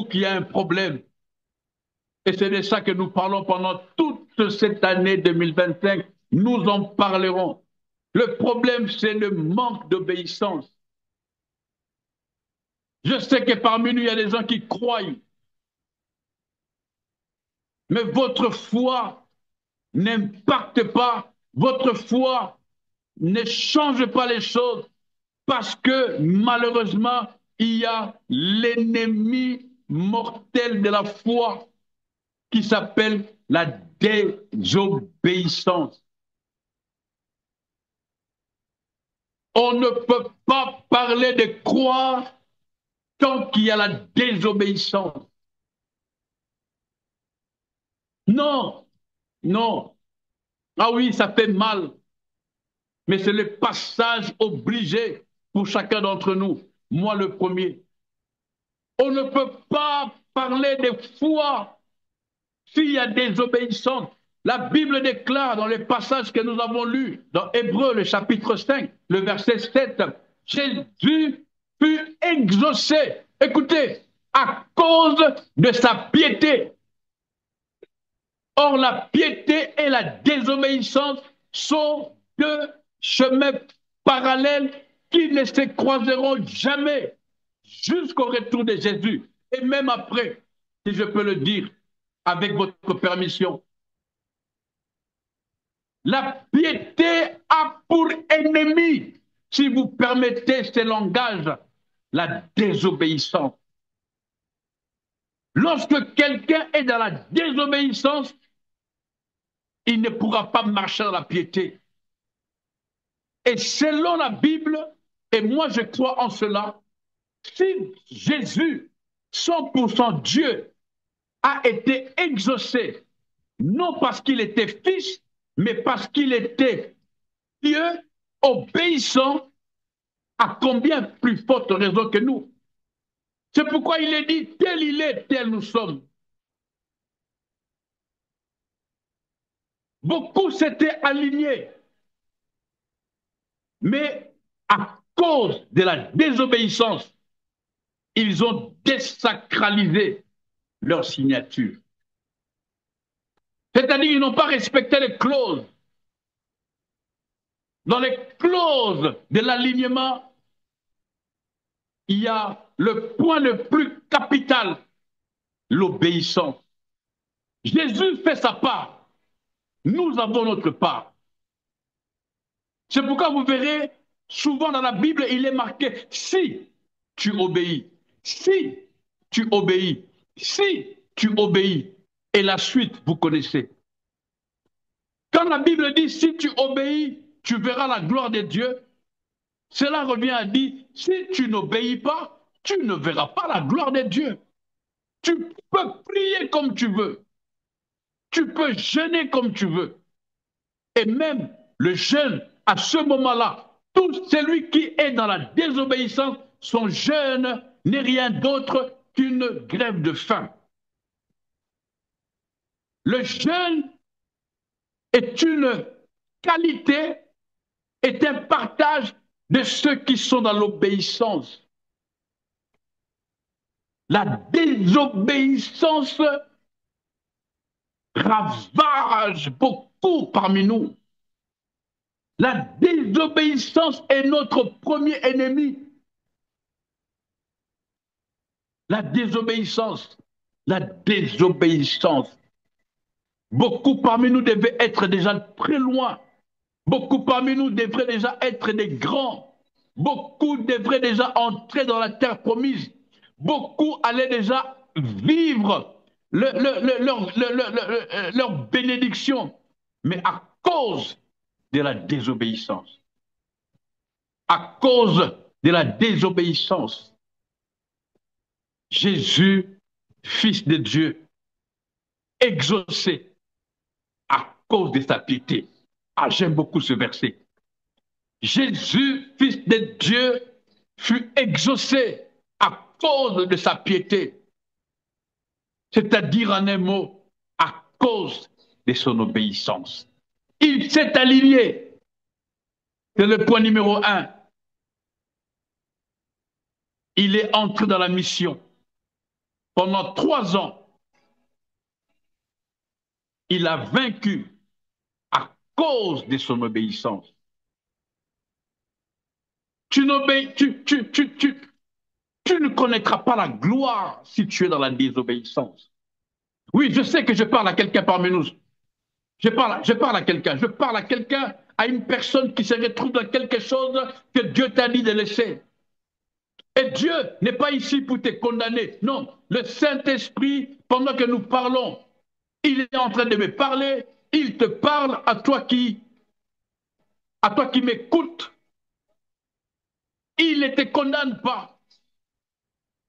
qu'il y a un problème? Et c'est de ça que nous parlons pendant toute cette année 2025. Nous en parlerons. Le problème, c'est le manque d'obéissance. Je sais que parmi nous, il y a des gens qui croient. Mais votre foi n'impacte pas. Votre foi ne change pas les choses parce que malheureusement, il y a l'ennemi mortel de la foi qui s'appelle la désobéissance. On ne peut pas parler de croire tant qu'il y a la désobéissance. Non, non. Ah oui, ça fait mal, mais c'est le passage obligé pour chacun d'entre nous. Moi, le premier. On ne peut pas parler de foi s'il y a désobéissance. La Bible déclare dans les passages que nous avons lus, dans Hébreux, le chapitre 5, le verset 7, Jésus fut exaucé. Écoutez, à cause de sa piété. Or, la piété et la désobéissance sont deux chemins parallèles qui ne se croiseront jamais jusqu'au retour de Jésus. Et même après, si je peux le dire, avec votre permission. La piété a pour ennemi, si vous permettez ce langage, la désobéissance. Lorsque quelqu'un est dans la désobéissance, il ne pourra pas marcher dans la piété. Et selon la Bible, et moi je crois en cela, Si Jésus, 100% Dieu, a été exaucé, non parce qu'il était fils, mais parce qu'il était Dieu, obéissant, à combien plus forte raison que nous. C'est pourquoi il est dit, tel il est, tel nous sommes. Beaucoup s'étaient alignés, mais à cause de la désobéissance, ils ont désacralisé leur signature. C'est-à-dire qu'ils n'ont pas respecté les clauses. Dans les clauses de l'alignement, il y a le point le plus capital, l'obéissance. Jésus fait sa part. Nous avons notre part. C'est pourquoi vous verrez, souvent dans la Bible, il est marqué, si tu obéis, si tu obéis, si tu obéis. Et la suite, vous connaissez. Quand la Bible dit, si tu obéis, tu verras la gloire de Dieu, cela revient à dire, si tu n'obéis pas, tu ne verras pas la gloire de Dieu. Tu peux prier comme tu veux. Tu peux jeûner comme tu veux. Et même le jeûne, à ce moment-là, tout celui qui est dans la désobéissance, son jeûne n'est rien d'autre qu'une grève de faim. Le jeûne est une qualité, est un partage de ceux qui sont dans l'obéissance. La désobéissance ravage beaucoup parmi nous. La désobéissance est notre premier ennemi. La désobéissance. La désobéissance. Beaucoup parmi nous devaient être déjà très loin. Beaucoup parmi nous devraient déjà être des grands. Beaucoup devraient déjà entrer dans la terre promise. Beaucoup allaient déjà vivre leur bénédiction. Mais à cause de la désobéissance, à cause de la désobéissance, Jésus, Fils de Dieu, exaucé à cause de sa piété. Ah, j'aime beaucoup ce verset. Jésus, Fils de Dieu, fut exaucé à cause de sa piété. C'est-à-dire en un mot, à cause de son obéissance. Il s'est aligné. C'est le point numéro 1. Il est entré dans la mission. Pendant 3 ans, il a vaincu à cause de son obéissance. Tu ne connaîtras pas la gloire si tu es dans la désobéissance. Oui, je sais que je parle à quelqu'un parmi nous. Je parle à quelqu'un. Je parle à quelqu'un, à une personne qui se retrouve dans quelque chose que Dieu t'a dit de laisser. Et Dieu n'est pas ici pour te condamner. Non, le Saint-Esprit, pendant que nous parlons, il est en train de me parler. Il te parle à toi qui m'écoutes. Il ne te condamne pas,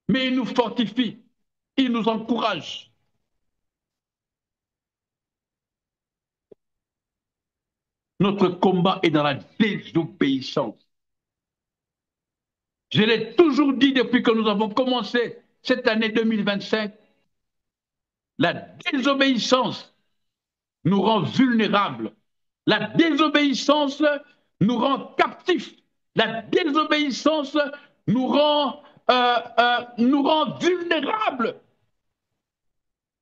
mais il nous fortifie, il nous encourage. Notre combat est dans la désobéissance. Je l'ai toujours dit depuis que nous avons commencé cette année 2025, la désobéissance nous rend vulnérables. La désobéissance nous rend captifs. La désobéissance nous rend vulnérables.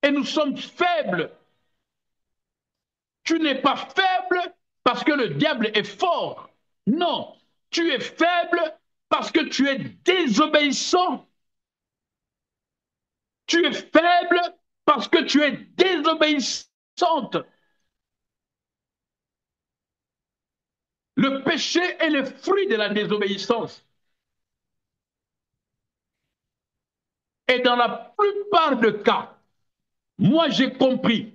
Et nous sommes faibles. Tu n'es pas faible parce que le diable est fort. Non, tu es faible parce que tu es désobéissant. Tu es faible parce que tu es désobéissante. Le péché est le fruit de la désobéissance. Et dans la plupart des cas, moi j'ai compris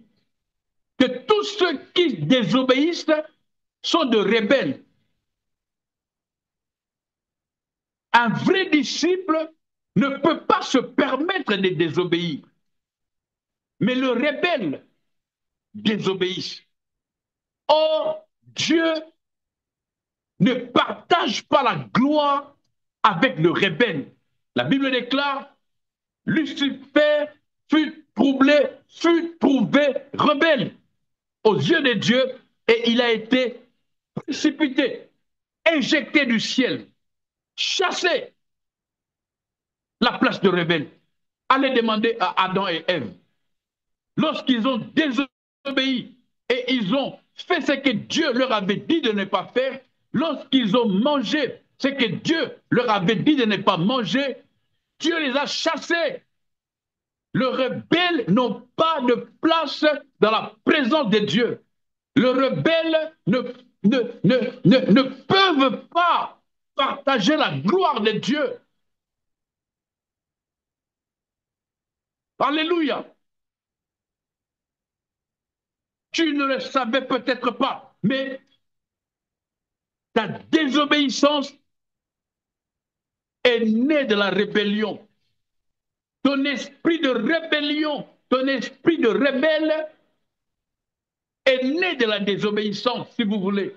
que tous ceux qui désobéissent sont de rebelles. Un vrai disciple ne peut pas se permettre de désobéir. Mais le rebelle désobéit. Or, Dieu ne partage pas la gloire avec le rebelle. La Bible déclare, Lucifer fut trouvé rebelle aux yeux de Dieu et il a été précipité, éjecté du ciel, chassé la place de rebelle. Allez demander à Adam et Ève. Lorsqu'ils ont désobéi et ils ont fait ce que Dieu leur avait dit de ne pas faire, lorsqu'ils ont mangé ce que Dieu leur avait dit de ne pas manger, Dieu les a chassés. Les rebelles n'ont pas de place dans la présence de Dieu. Les rebelles ne peuvent pas partager la gloire de Dieu. Alléluia. Tu ne le savais peut-être pas, mais ta désobéissance est née de la rébellion. Ton esprit de rébellion, ton esprit de rebelle est né de la désobéissance, si vous voulez.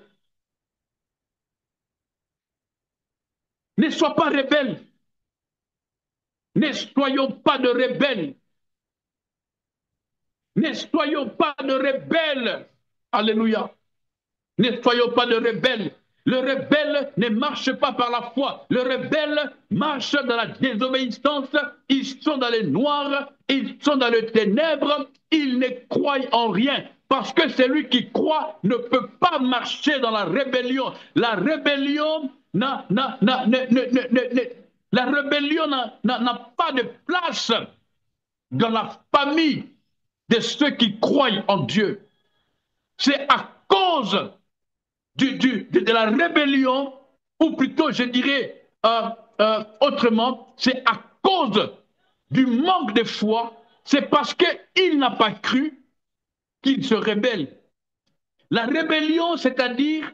Ne sois pas rebelle. Ne soyons pas de rebelles. Ne soyons pas de rebelles. Alléluia. Ne soyons pas de rebelles. Le rebelle ne marche pas par la foi. Le rebelle marche dans la désobéissance. Ils sont dans les noirs, ils sont dans les ténèbres, ils ne croient en rien. Parce que celui qui croit ne peut pas marcher dans la rébellion. La rébellion n'a pas de place dans la famille de ceux qui croient en Dieu. C'est à cause de la rébellion, ou plutôt je dirais autrement, c'est à cause du manque de foi, c'est parce qu'il n'a pas cru qu'il se rébelle. La rébellion, c'est-à-dire,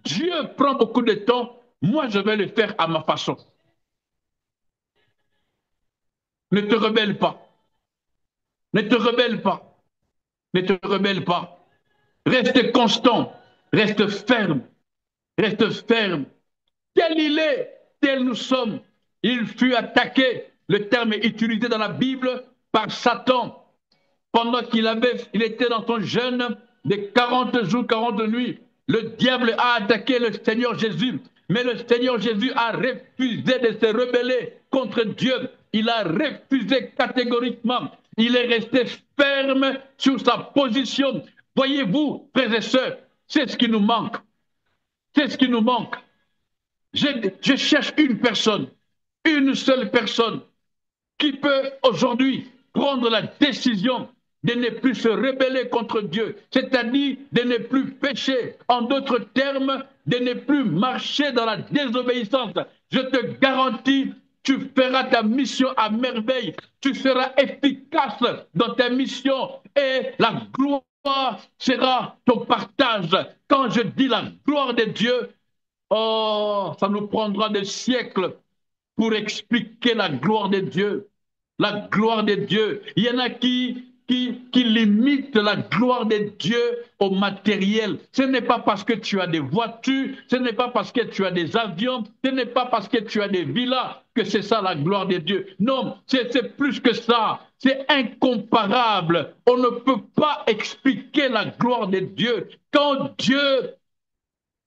Dieu prend beaucoup de temps, moi je vais le faire à ma façon. Ne te rebelle pas. Ne te rebelle pas. Ne te rebelle pas. Reste constant. Reste ferme. Reste ferme. Tel il est, tel nous sommes. Il fut attaqué, le terme est utilisé dans la Bible, par Satan. Pendant il était dans son jeûne de 40 jours, 40 nuits. Le diable a attaqué le Seigneur Jésus. Mais le Seigneur Jésus a refusé de se rebeller contre Dieu. Il a refusé catégoriquement. Il est resté ferme sur sa position. Voyez-vous, frères et sœurs, c'est ce qui nous manque. C'est ce qui nous manque. Je cherche une seule personne qui peut aujourd'hui prendre la décision de ne plus se rebeller contre Dieu, c'est-à-dire de ne plus pécher. En d'autres termes, de ne plus marcher dans la désobéissance. Je te garantis, tu feras ta mission à merveille. Tu seras efficace dans ta mission et la gloire sera ton partage. Quand je dis la gloire de Dieu, oh, ça nous prendra des siècles pour expliquer la gloire de Dieu. La gloire de Dieu. Il y en a qui limitent la gloire de Dieu au matériel. Ce n'est pas parce que tu as des voitures, ce n'est pas parce que tu as des avions, ce n'est pas parce que tu as des villas que c'est ça la gloire de Dieu. Non, c'est plus que ça. C'est incomparable. On ne peut pas expliquer la gloire de Dieu. Quand Dieu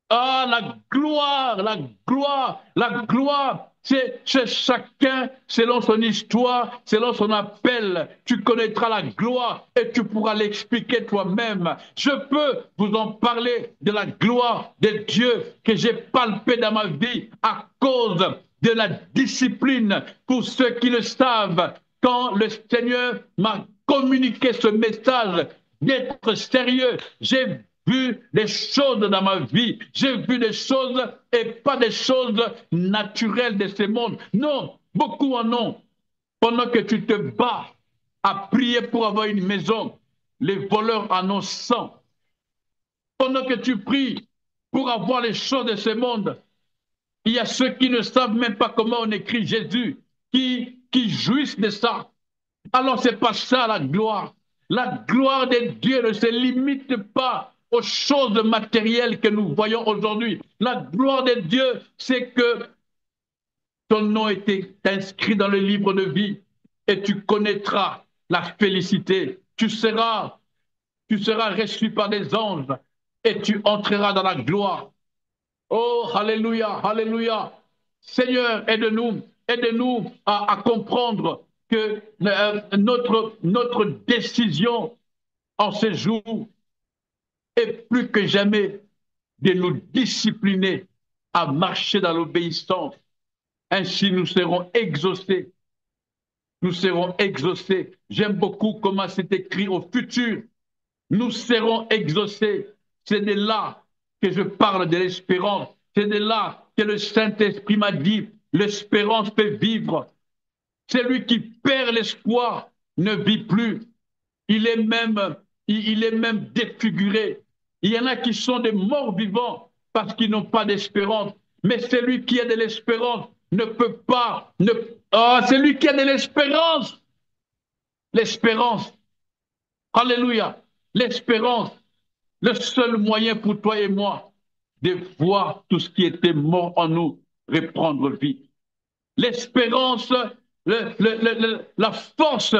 la gloire, la gloire, la gloire, c'est chacun selon son histoire, selon son appel. Tu connaîtras la gloire et tu pourras l'expliquer toi-même. Je peux vous en parler de la gloire de Dieu que j'ai palpée dans ma vie à cause de la discipline. Pour ceux qui le savent, quand le Seigneur m'a communiqué ce message d'être sérieux, j'ai vu des choses dans ma vie. J'ai vu des choses et pas des choses naturelles de ce monde. Non, beaucoup en ont. Pendant que tu te bats à prier pour avoir une maison, les voleurs en ont 100. Pendant que tu pries pour avoir les choses de ce monde, il y a ceux qui ne savent même pas comment on écrit Jésus, qui jouissent de ça. Alors, ce n'est pas ça la gloire. La gloire de Dieu ne se limite pas aux choses matérielles que nous voyons aujourd'hui. La gloire de Dieu, c'est que ton nom était inscrit dans le livre de vie et tu connaîtras la félicité. Tu seras reçu par des anges et tu entreras dans la gloire. Oh, alléluia, alléluia. Seigneur, aide-nous à comprendre que notre décision en ce jour est plus que jamais de nous discipliner à marcher dans l'obéissance. Ainsi, nous serons exaucés. Nous serons exaucés. J'aime beaucoup comment c'est écrit au futur. Nous serons exaucés. C'est de là que je parle de l'espérance. C'est de là que le Saint-Esprit m'a dit, l'espérance peut vivre. Celui qui perd l'espoir ne vit plus. Il est même défiguré. Il y en a qui sont des morts vivants parce qu'ils n'ont pas d'espérance. Mais celui qui a de l'espérance ne peut pas. Celui qui a de l'espérance. L'espérance. Alléluia. L'espérance. Le seul moyen pour toi et moi de voir tout ce qui était mort en nous reprendre vie. L'espérance, la force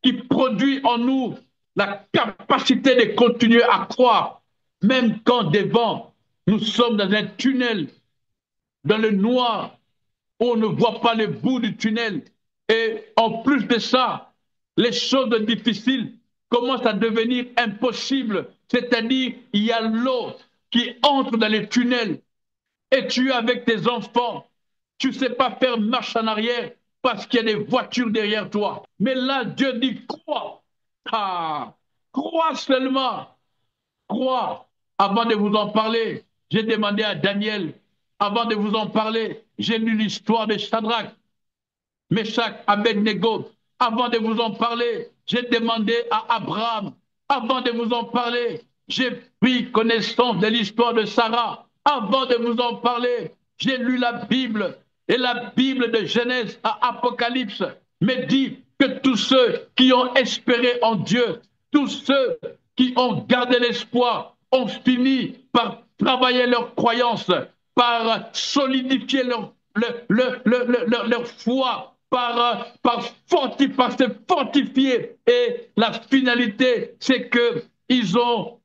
qui produit en nous la capacité de continuer à croire, même quand devant nous sommes dans un tunnel, dans le noir, où on ne voit pas le bout du tunnel. Et en plus de ça, les choses difficiles commencent à devenir impossibles. C'est-à-dire, il y a l'eau qui entre dans les tunnels et tu es avec tes enfants. Tu ne sais pas faire marche en arrière parce qu'il y a des voitures derrière toi. Mais là, Dieu dit, crois. Ah, crois seulement. Crois. Avant de vous en parler, j'ai demandé à Daniel. Avant de vous en parler, j'ai lu l'histoire de Shadrach, Meshach, Abednego. Avant de vous en parler, j'ai demandé à Abraham. Avant de vous en parler, j'ai pris connaissance de l'histoire de Sarah. Avant de vous en parler, j'ai lu la Bible. Et la Bible de Genèse à Apocalypse me dit que tous ceux qui ont espéré en Dieu, tous ceux qui ont gardé l'espoir, ont fini par travailler leur croyance, par solidifier leur foi, par se fortifier. Et la finalité, c'est que ils ont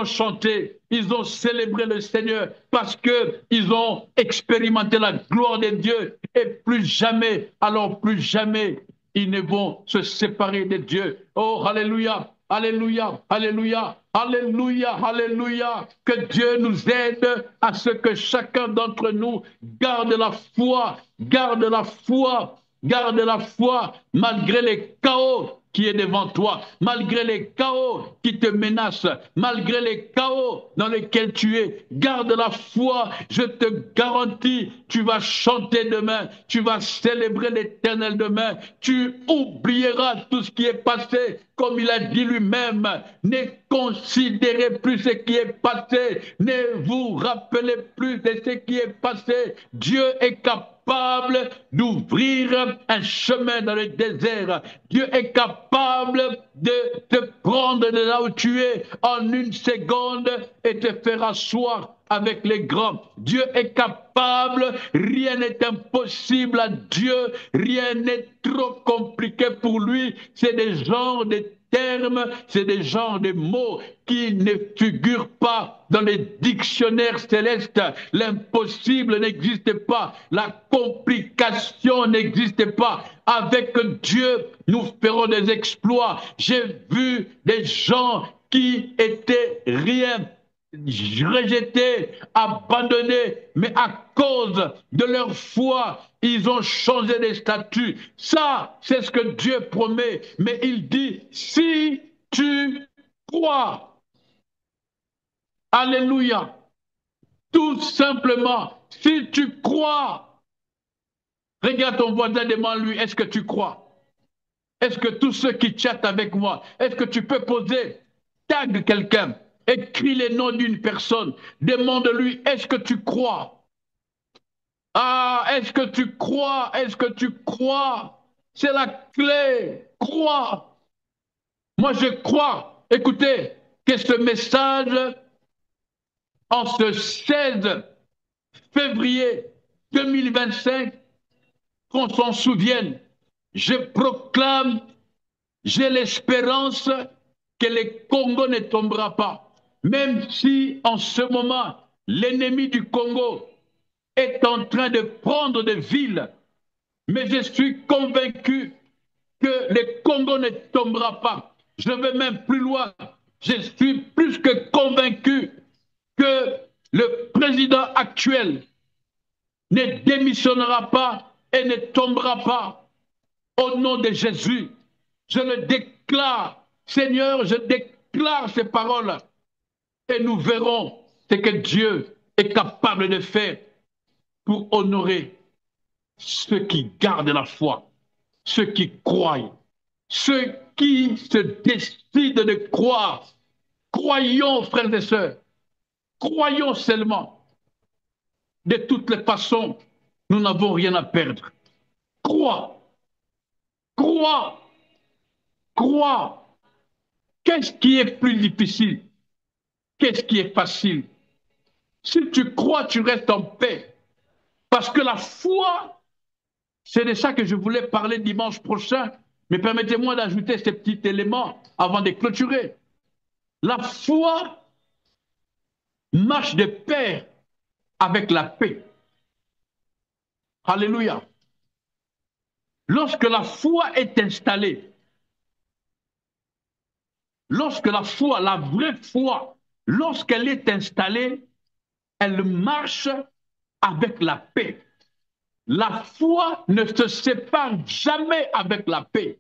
chanté, ils ont célébré le Seigneur parce qu'ils ont expérimenté la gloire de Dieu et plus jamais, alors plus jamais, ils ne vont se séparer de Dieu. Oh, alléluia, alléluia, alléluia, alléluia, alléluia. Que Dieu nous aide à ce que chacun d'entre nous garde la foi, garde la foi, garde la foi malgré les chaos qui est devant toi, malgré les chaos qui te menacent, malgré les chaos dans lesquels tu es. Garde la foi, je te garantis, tu vas chanter demain, tu vas célébrer l'Éternel demain, tu oublieras tout ce qui est passé, comme il a dit lui-même. Ne considérez plus ce qui est passé, ne vous rappelez plus de ce qui est passé. Dieu est capable d'ouvrir un chemin dans le désert. Dieu est capable de te prendre de là où tu es en une seconde et te faire asseoir avec les grands. Dieu est capable, rien n'est impossible à Dieu, rien n'est trop compliqué pour lui. C'est des genres de termes, c'est des genres de mots qui ne figurent pas dans les dictionnaires célestes. L'impossible n'existe pas, la complication n'existe pas. Avec Dieu, nous ferons des exploits. J'ai vu des gens qui étaient rien, rejetés, abandonnés, mais à cause de leur foi, ils ont changé de statut. Ça, c'est ce que Dieu promet. Mais il dit, si tu crois, alléluia, tout simplement, si tu crois, regarde ton voisin, demande-lui, est-ce que tu crois? Est-ce que tous ceux qui chattent avec moi, est-ce que tu peux poser, tag quelqu'un, écris les noms d'une personne, demande-lui, est-ce que tu crois? Ah, est-ce que tu crois? Est-ce que tu crois? C'est la clé. Crois. Moi, je crois, écoutez, que ce message, en ce 16 février 2025, qu'on s'en souvienne, je proclame, j'ai l'espérance que le Congo ne tombera pas. Même si en ce moment, l'ennemi du Congo est en train de prendre des villes, mais je suis convaincu que le Congo ne tombera pas. Je vais même plus loin. Je suis plus que convaincu que le président actuel ne démissionnera pas et ne tombera pas au nom de Jésus. Je le déclare, Seigneur, je déclare ces paroles et nous verrons ce que Dieu est capable de faire pour honorer ceux qui gardent la foi, ceux qui croient, ceux qui se décident de croire. Croyons, frères et sœurs, croyons seulement. De toutes les façons, nous n'avons rien à perdre. Crois, crois, crois. Qu'est-ce qui est plus difficile? Qu'est-ce qui est facile? Si tu crois, tu restes en paix. Parce que la foi, c'est de ça que je voulais parler dimanche prochain. Mais permettez-moi d'ajouter ces petits éléments avant de clôturer. La foi marche de pair avec la paix. Alléluia. Lorsque la foi est installée, lorsque la foi, la vraie foi, lorsqu'elle est installée, elle marche avec la paix. La foi ne se sépare jamais avec la paix.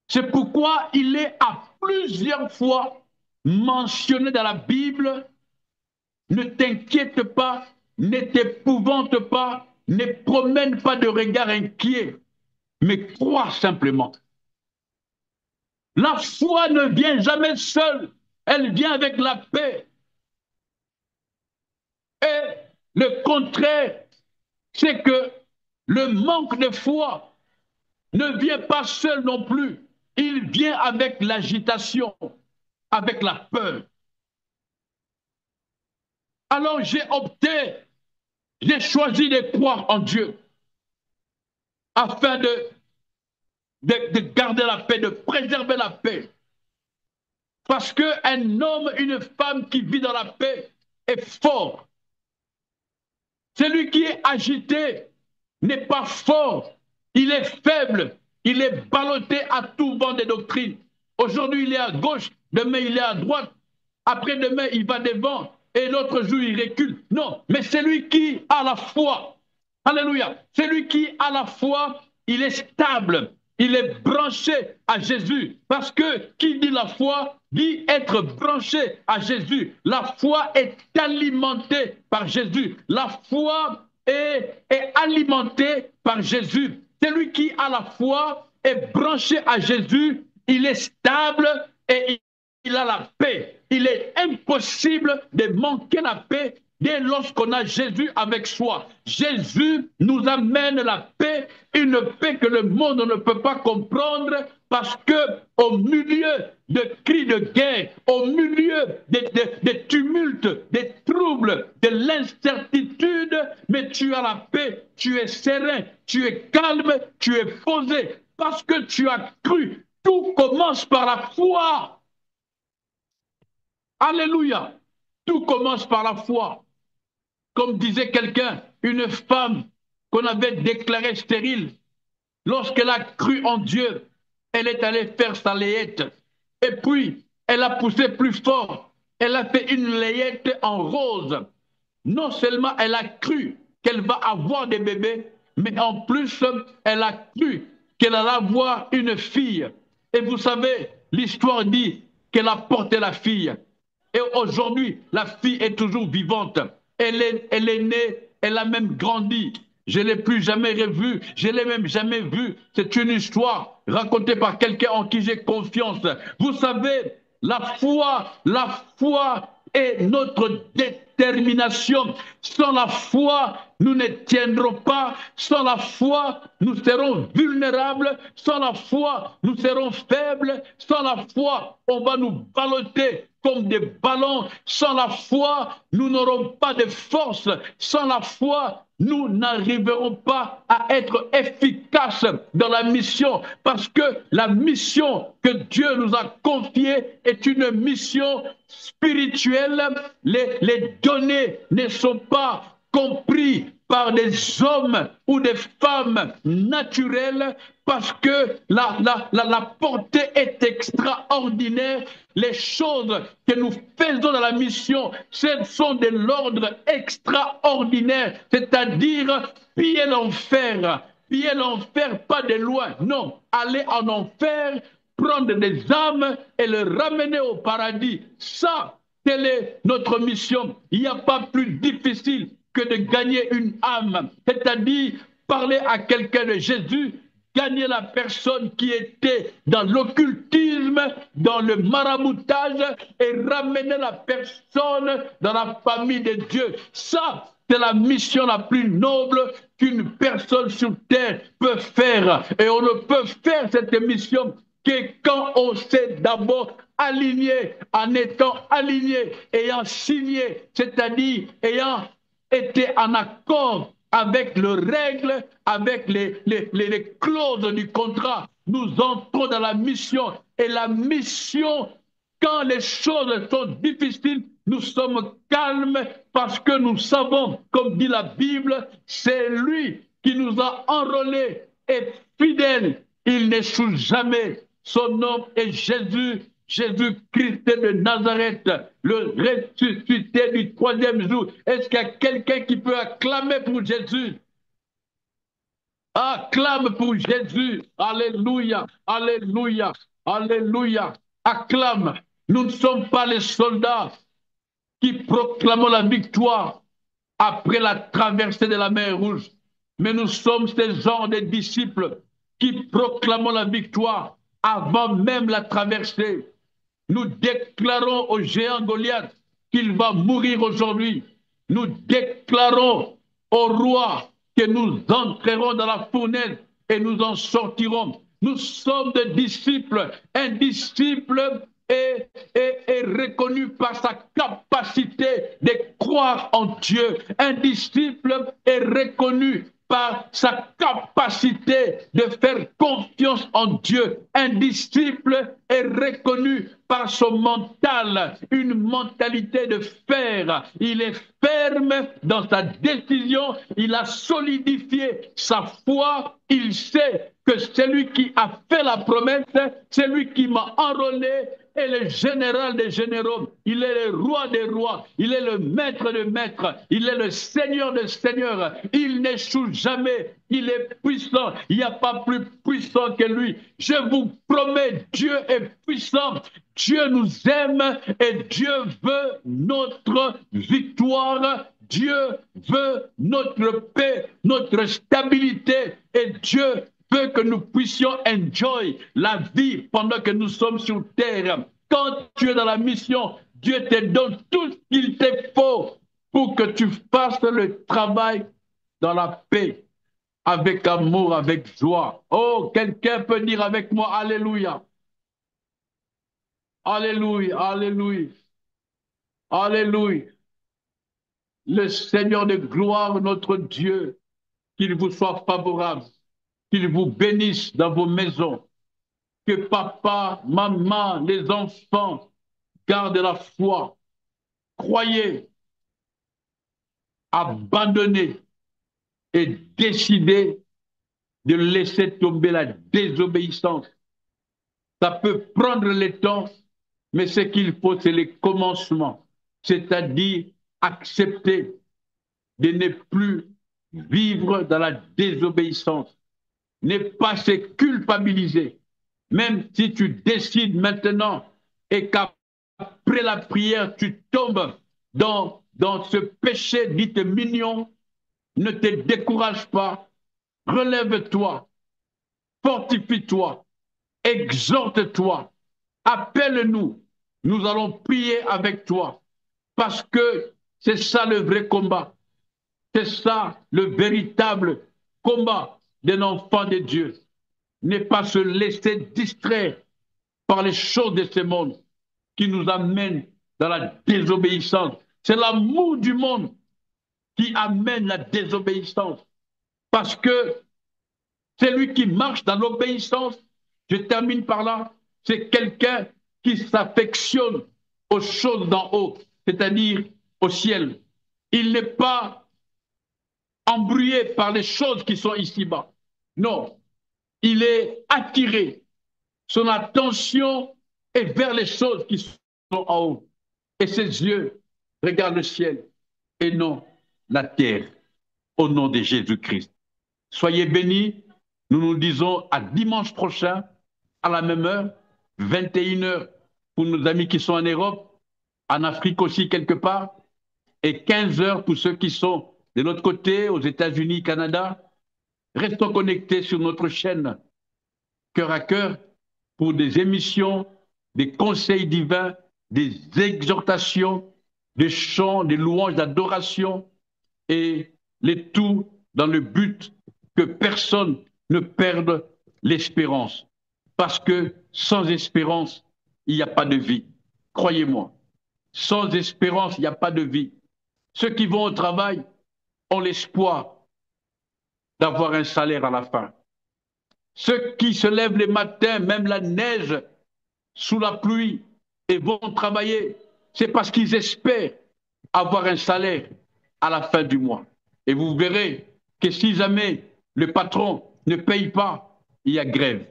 C'est pourquoi il est à plusieurs fois mentionné dans la Bible, ne t'inquiète pas, ne t'épouvante pas, ne promène pas de regard inquiet, mais crois simplement. La foi ne vient jamais seule, elle vient avec la paix. Et le contraire, c'est que le manque de foi ne vient pas seul non plus. Il vient avec l'agitation, avec la peur. Alors j'ai choisi de croire en Dieu afin de garder la paix, de préserver la paix. Parce qu'un homme, une femme qui vit dans la paix est fort. Celui qui est agité n'est pas fort, il est faible, il est ballotté à tout vent des doctrines. Aujourd'hui, il est à gauche, demain, il est à droite, après-demain, il va devant, et l'autre jour, il recule. Non, mais celui qui a la foi, alléluia, celui qui a la foi, il est stable, il est branché à Jésus. Parce que qui dit la foi, dit être branché à Jésus. La foi est alimentée par Jésus. La foi est alimentée par Jésus. Celui qui a la foi est branché à Jésus, il est stable et il a la paix. Il est impossible de manquer la paix dès lorsqu'on a Jésus avec soi. Jésus nous amène la paix, une paix que le monde ne peut pas comprendre parce que au milieu de cris de guerre, au milieu des tumultes, des troubles, de l'incertitude, mais tu as la paix, tu es serein, tu es calme, tu es posé parce que tu as cru. Tout commence par la foi. Alléluia. Tout commence par la foi. Comme disait quelqu'un, une femme qu'on avait déclarée stérile, lorsqu'elle a cru en Dieu, elle est allée faire sa layette. Et puis, elle a poussé plus fort. Elle a fait une layette en rose. Non seulement elle a cru qu'elle va avoir des bébés, mais en plus, elle a cru qu'elle allait avoir une fille. Et vous savez, l'histoire dit qu'elle a porté la fille. Et aujourd'hui, la fille est toujours vivante. Elle est née, elle a même grandi. Je ne l'ai plus jamais revue, je ne l'ai même jamais vue. C'est une histoire racontée par quelqu'un en qui j'ai confiance. Vous savez, la foi est notre détermination. Sans la foi, nous ne tiendrons pas. Sans la foi, nous serons vulnérables. Sans la foi, nous serons faibles. Sans la foi, on va nous balloter comme des ballons. Sans la foi, nous n'aurons pas de force. Sans la foi, nous n'arriverons pas à être efficaces dans la mission, parce que la mission que Dieu nous a confiée est une mission spirituelle. Les données ne sont pas comprises par des hommes ou des femmes naturelles, parce que la portée est extraordinaire. Les choses que nous faisons dans la mission, ce sont de l'ordre extraordinaire, c'est-à-dire piller l'enfer. Piller l'enfer, pas de loin, non. Aller en enfer, prendre des âmes et les ramener au paradis. Ça, telle est notre mission. Il n'y a pas plus difficile que de gagner une âme, c'est-à-dire parler à quelqu'un de Jésus, gagner la personne qui était dans l'occultisme, dans le maraboutage, et ramener la personne dans la famille de Dieu. Ça, c'est la mission la plus noble qu'une personne sur terre peut faire. Et on ne peut faire cette mission que quand on s'est d'abord aligné, en étant aligné, ayant signé, c'est-à-dire ayant été en accord avec les règles, avec les clauses du contrat. Nous entrons dans la mission. Et la mission, quand les choses sont difficiles, nous sommes calmes parce que nous savons, comme dit la Bible, c'est lui qui nous a enrôlés et fidèles. Il n'échoue jamais. Son nom est Jésus. Jésus-Christ de Nazareth, le ressuscité du troisième jour. Est-ce qu'il y a quelqu'un qui peut acclamer pour Jésus? Acclame pour Jésus. Alléluia, alléluia, alléluia. Acclame. Nous ne sommes pas les soldats qui proclamons la victoire après la traversée de la mer Rouge, mais nous sommes ces genres de disciples qui proclamons la victoire avant même la traversée. Nous déclarons au géant Goliath qu'il va mourir aujourd'hui. Nous déclarons au roi que nous entrerons dans la fournaise et nous en sortirons. Nous sommes des disciples. Un disciple est reconnu par sa capacité de croire en Dieu. Un disciple est reconnu par sa capacité de faire confiance en Dieu. Un disciple est reconnu par son mental, une mentalité de fer. Il est ferme dans sa décision, il a solidifié sa foi, il sait que celui qui a fait la promesse, celui qui m'a enrôlé, est le général des généraux, il est le roi des rois, il est le maître des maîtres, il est le seigneur des seigneurs, il n'échoue jamais, il est puissant, il n'y a pas plus puissant que lui. Je vous promets, Dieu est puissant, Dieu nous aime et Dieu veut notre victoire, Dieu veut notre paix, notre stabilité et Dieu veut que nous puissions enjoy la vie pendant que nous sommes sur terre. Quand tu es dans la mission, Dieu te donne tout ce qu'il te faut pour que tu fasses le travail dans la paix, avec amour, avec joie. Oh, quelqu'un peut dire avec moi, Alléluia. Alléluia, Alléluia, Alléluia. Le Seigneur de gloire, notre Dieu, qu'il vous soit favorable, qu'il vous bénisse dans vos maisons, que papa, maman, les enfants gardent la foi, croyez, abandonnez et décidez de laisser tomber la désobéissance. Ça peut prendre le temps, mais ce qu'il faut, c'est les commencements, c'est-à-dire accepter de ne plus vivre dans la désobéissance, ne pas se culpabiliser. Même si tu décides maintenant et qu'après la prière, tu tombes dans ce péché dit mignon, ne te décourage pas, relève-toi, fortifie-toi, exhorte-toi, appelle-nous, nous allons prier avec toi, parce que C'est ça le vrai combat. C'est ça le véritable combat d'un enfant de Dieu. Ne pas se laisser distraire par les choses de ce monde qui nous amènent dans la désobéissance. C'est l'amour du monde qui amène la désobéissance. Parce que celui qui marche dans l'obéissance, je termine par là, c'est quelqu'un qui s'affectionne aux choses d'en haut, c'est-à-dire au ciel. Il n'est pas embrouillé par les choses qui sont ici-bas. Non, il est attiré. Son attention est vers les choses qui sont en haut. Et ses yeux regardent le ciel et non la terre. Au nom de Jésus-Christ. Soyez bénis. Nous nous disons à dimanche prochain, à la même heure, 21 h pour nos amis qui sont en Europe, en Afrique aussi quelque part, et 15 h pour ceux qui sont de l'autre côté, aux États-Unis, Canada. Restons connectés sur notre chaîne Cœur à Cœur pour des émissions, des conseils divins, des exhortations, des chants, des louanges d'adoration et les tout dans le but que personne ne perde l'espérance. Parce que sans espérance, il n'y a pas de vie. Croyez-moi, sans espérance, il n'y a pas de vie. Ceux qui vont au travail ont l'espoir d'avoir un salaire à la fin. Ceux qui se lèvent les matins, même la neige, sous la pluie, et vont travailler, c'est parce qu'ils espèrent avoir un salaire à la fin du mois. Et vous verrez que si jamais le patron ne paye pas, il y a grève.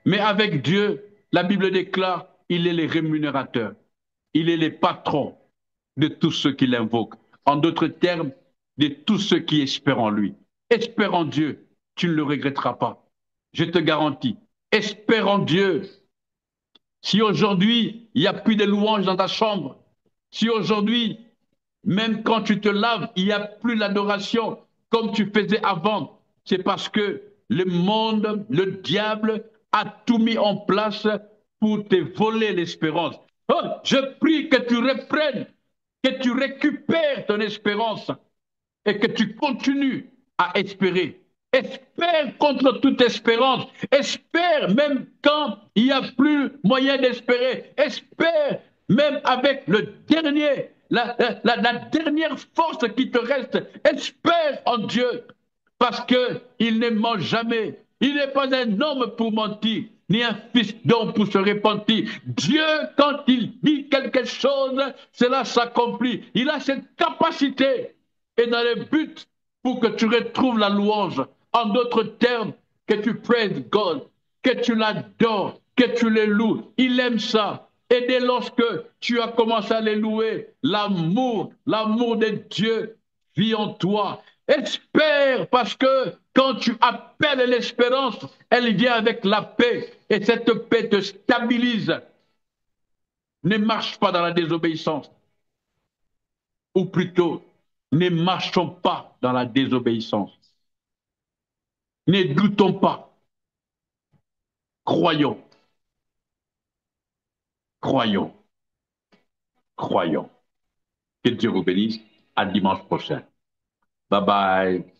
Mais avec Dieu, la Bible déclare, il est le rémunérateur. Il est le patron de tous ceux qui l'invoquent. En d'autres termes, de tous ceux qui espèrent en lui. Espère en Dieu, tu ne le regretteras pas. Je te garantis. Espère en Dieu. Si aujourd'hui, il n'y a plus de louanges dans ta chambre, si aujourd'hui, même quand tu te laves, il n'y a plus l'adoration comme tu faisais avant, c'est parce que le monde, le diable a tout mis en place pour te voler l'espérance. Oh, je prie que tu reprennes, que tu récupères ton espérance et que tu continues à espérer. Espère contre toute espérance. Espère même quand il n'y a plus moyen d'espérer. Espère même avec le dernier, la dernière force qui te reste. Espère en Dieu parce qu'il ne ment jamais. Il n'est pas un homme pour mentir, ni un fils d'homme pour se repentir. Dieu, quand il dit quelque chose, cela s'accomplit. Il a cette capacité. Et dans le but pour que tu retrouves la louange, en d'autres termes, que tu praises God, que tu l'adores, que tu le loues. Il aime ça. Et dès lorsque tu as commencé à les louer, l'amour de Dieu vit en toi. Espère parce que quand tu appelles l'espérance, elle vient avec la paix et cette paix te stabilise. Ne marche pas dans la désobéissance. Ou plutôt, ne marchons pas dans la désobéissance. Ne doutons pas. Croyons, croyons, croyons. Que Dieu vous bénisse. À dimanche prochain. Bye bye.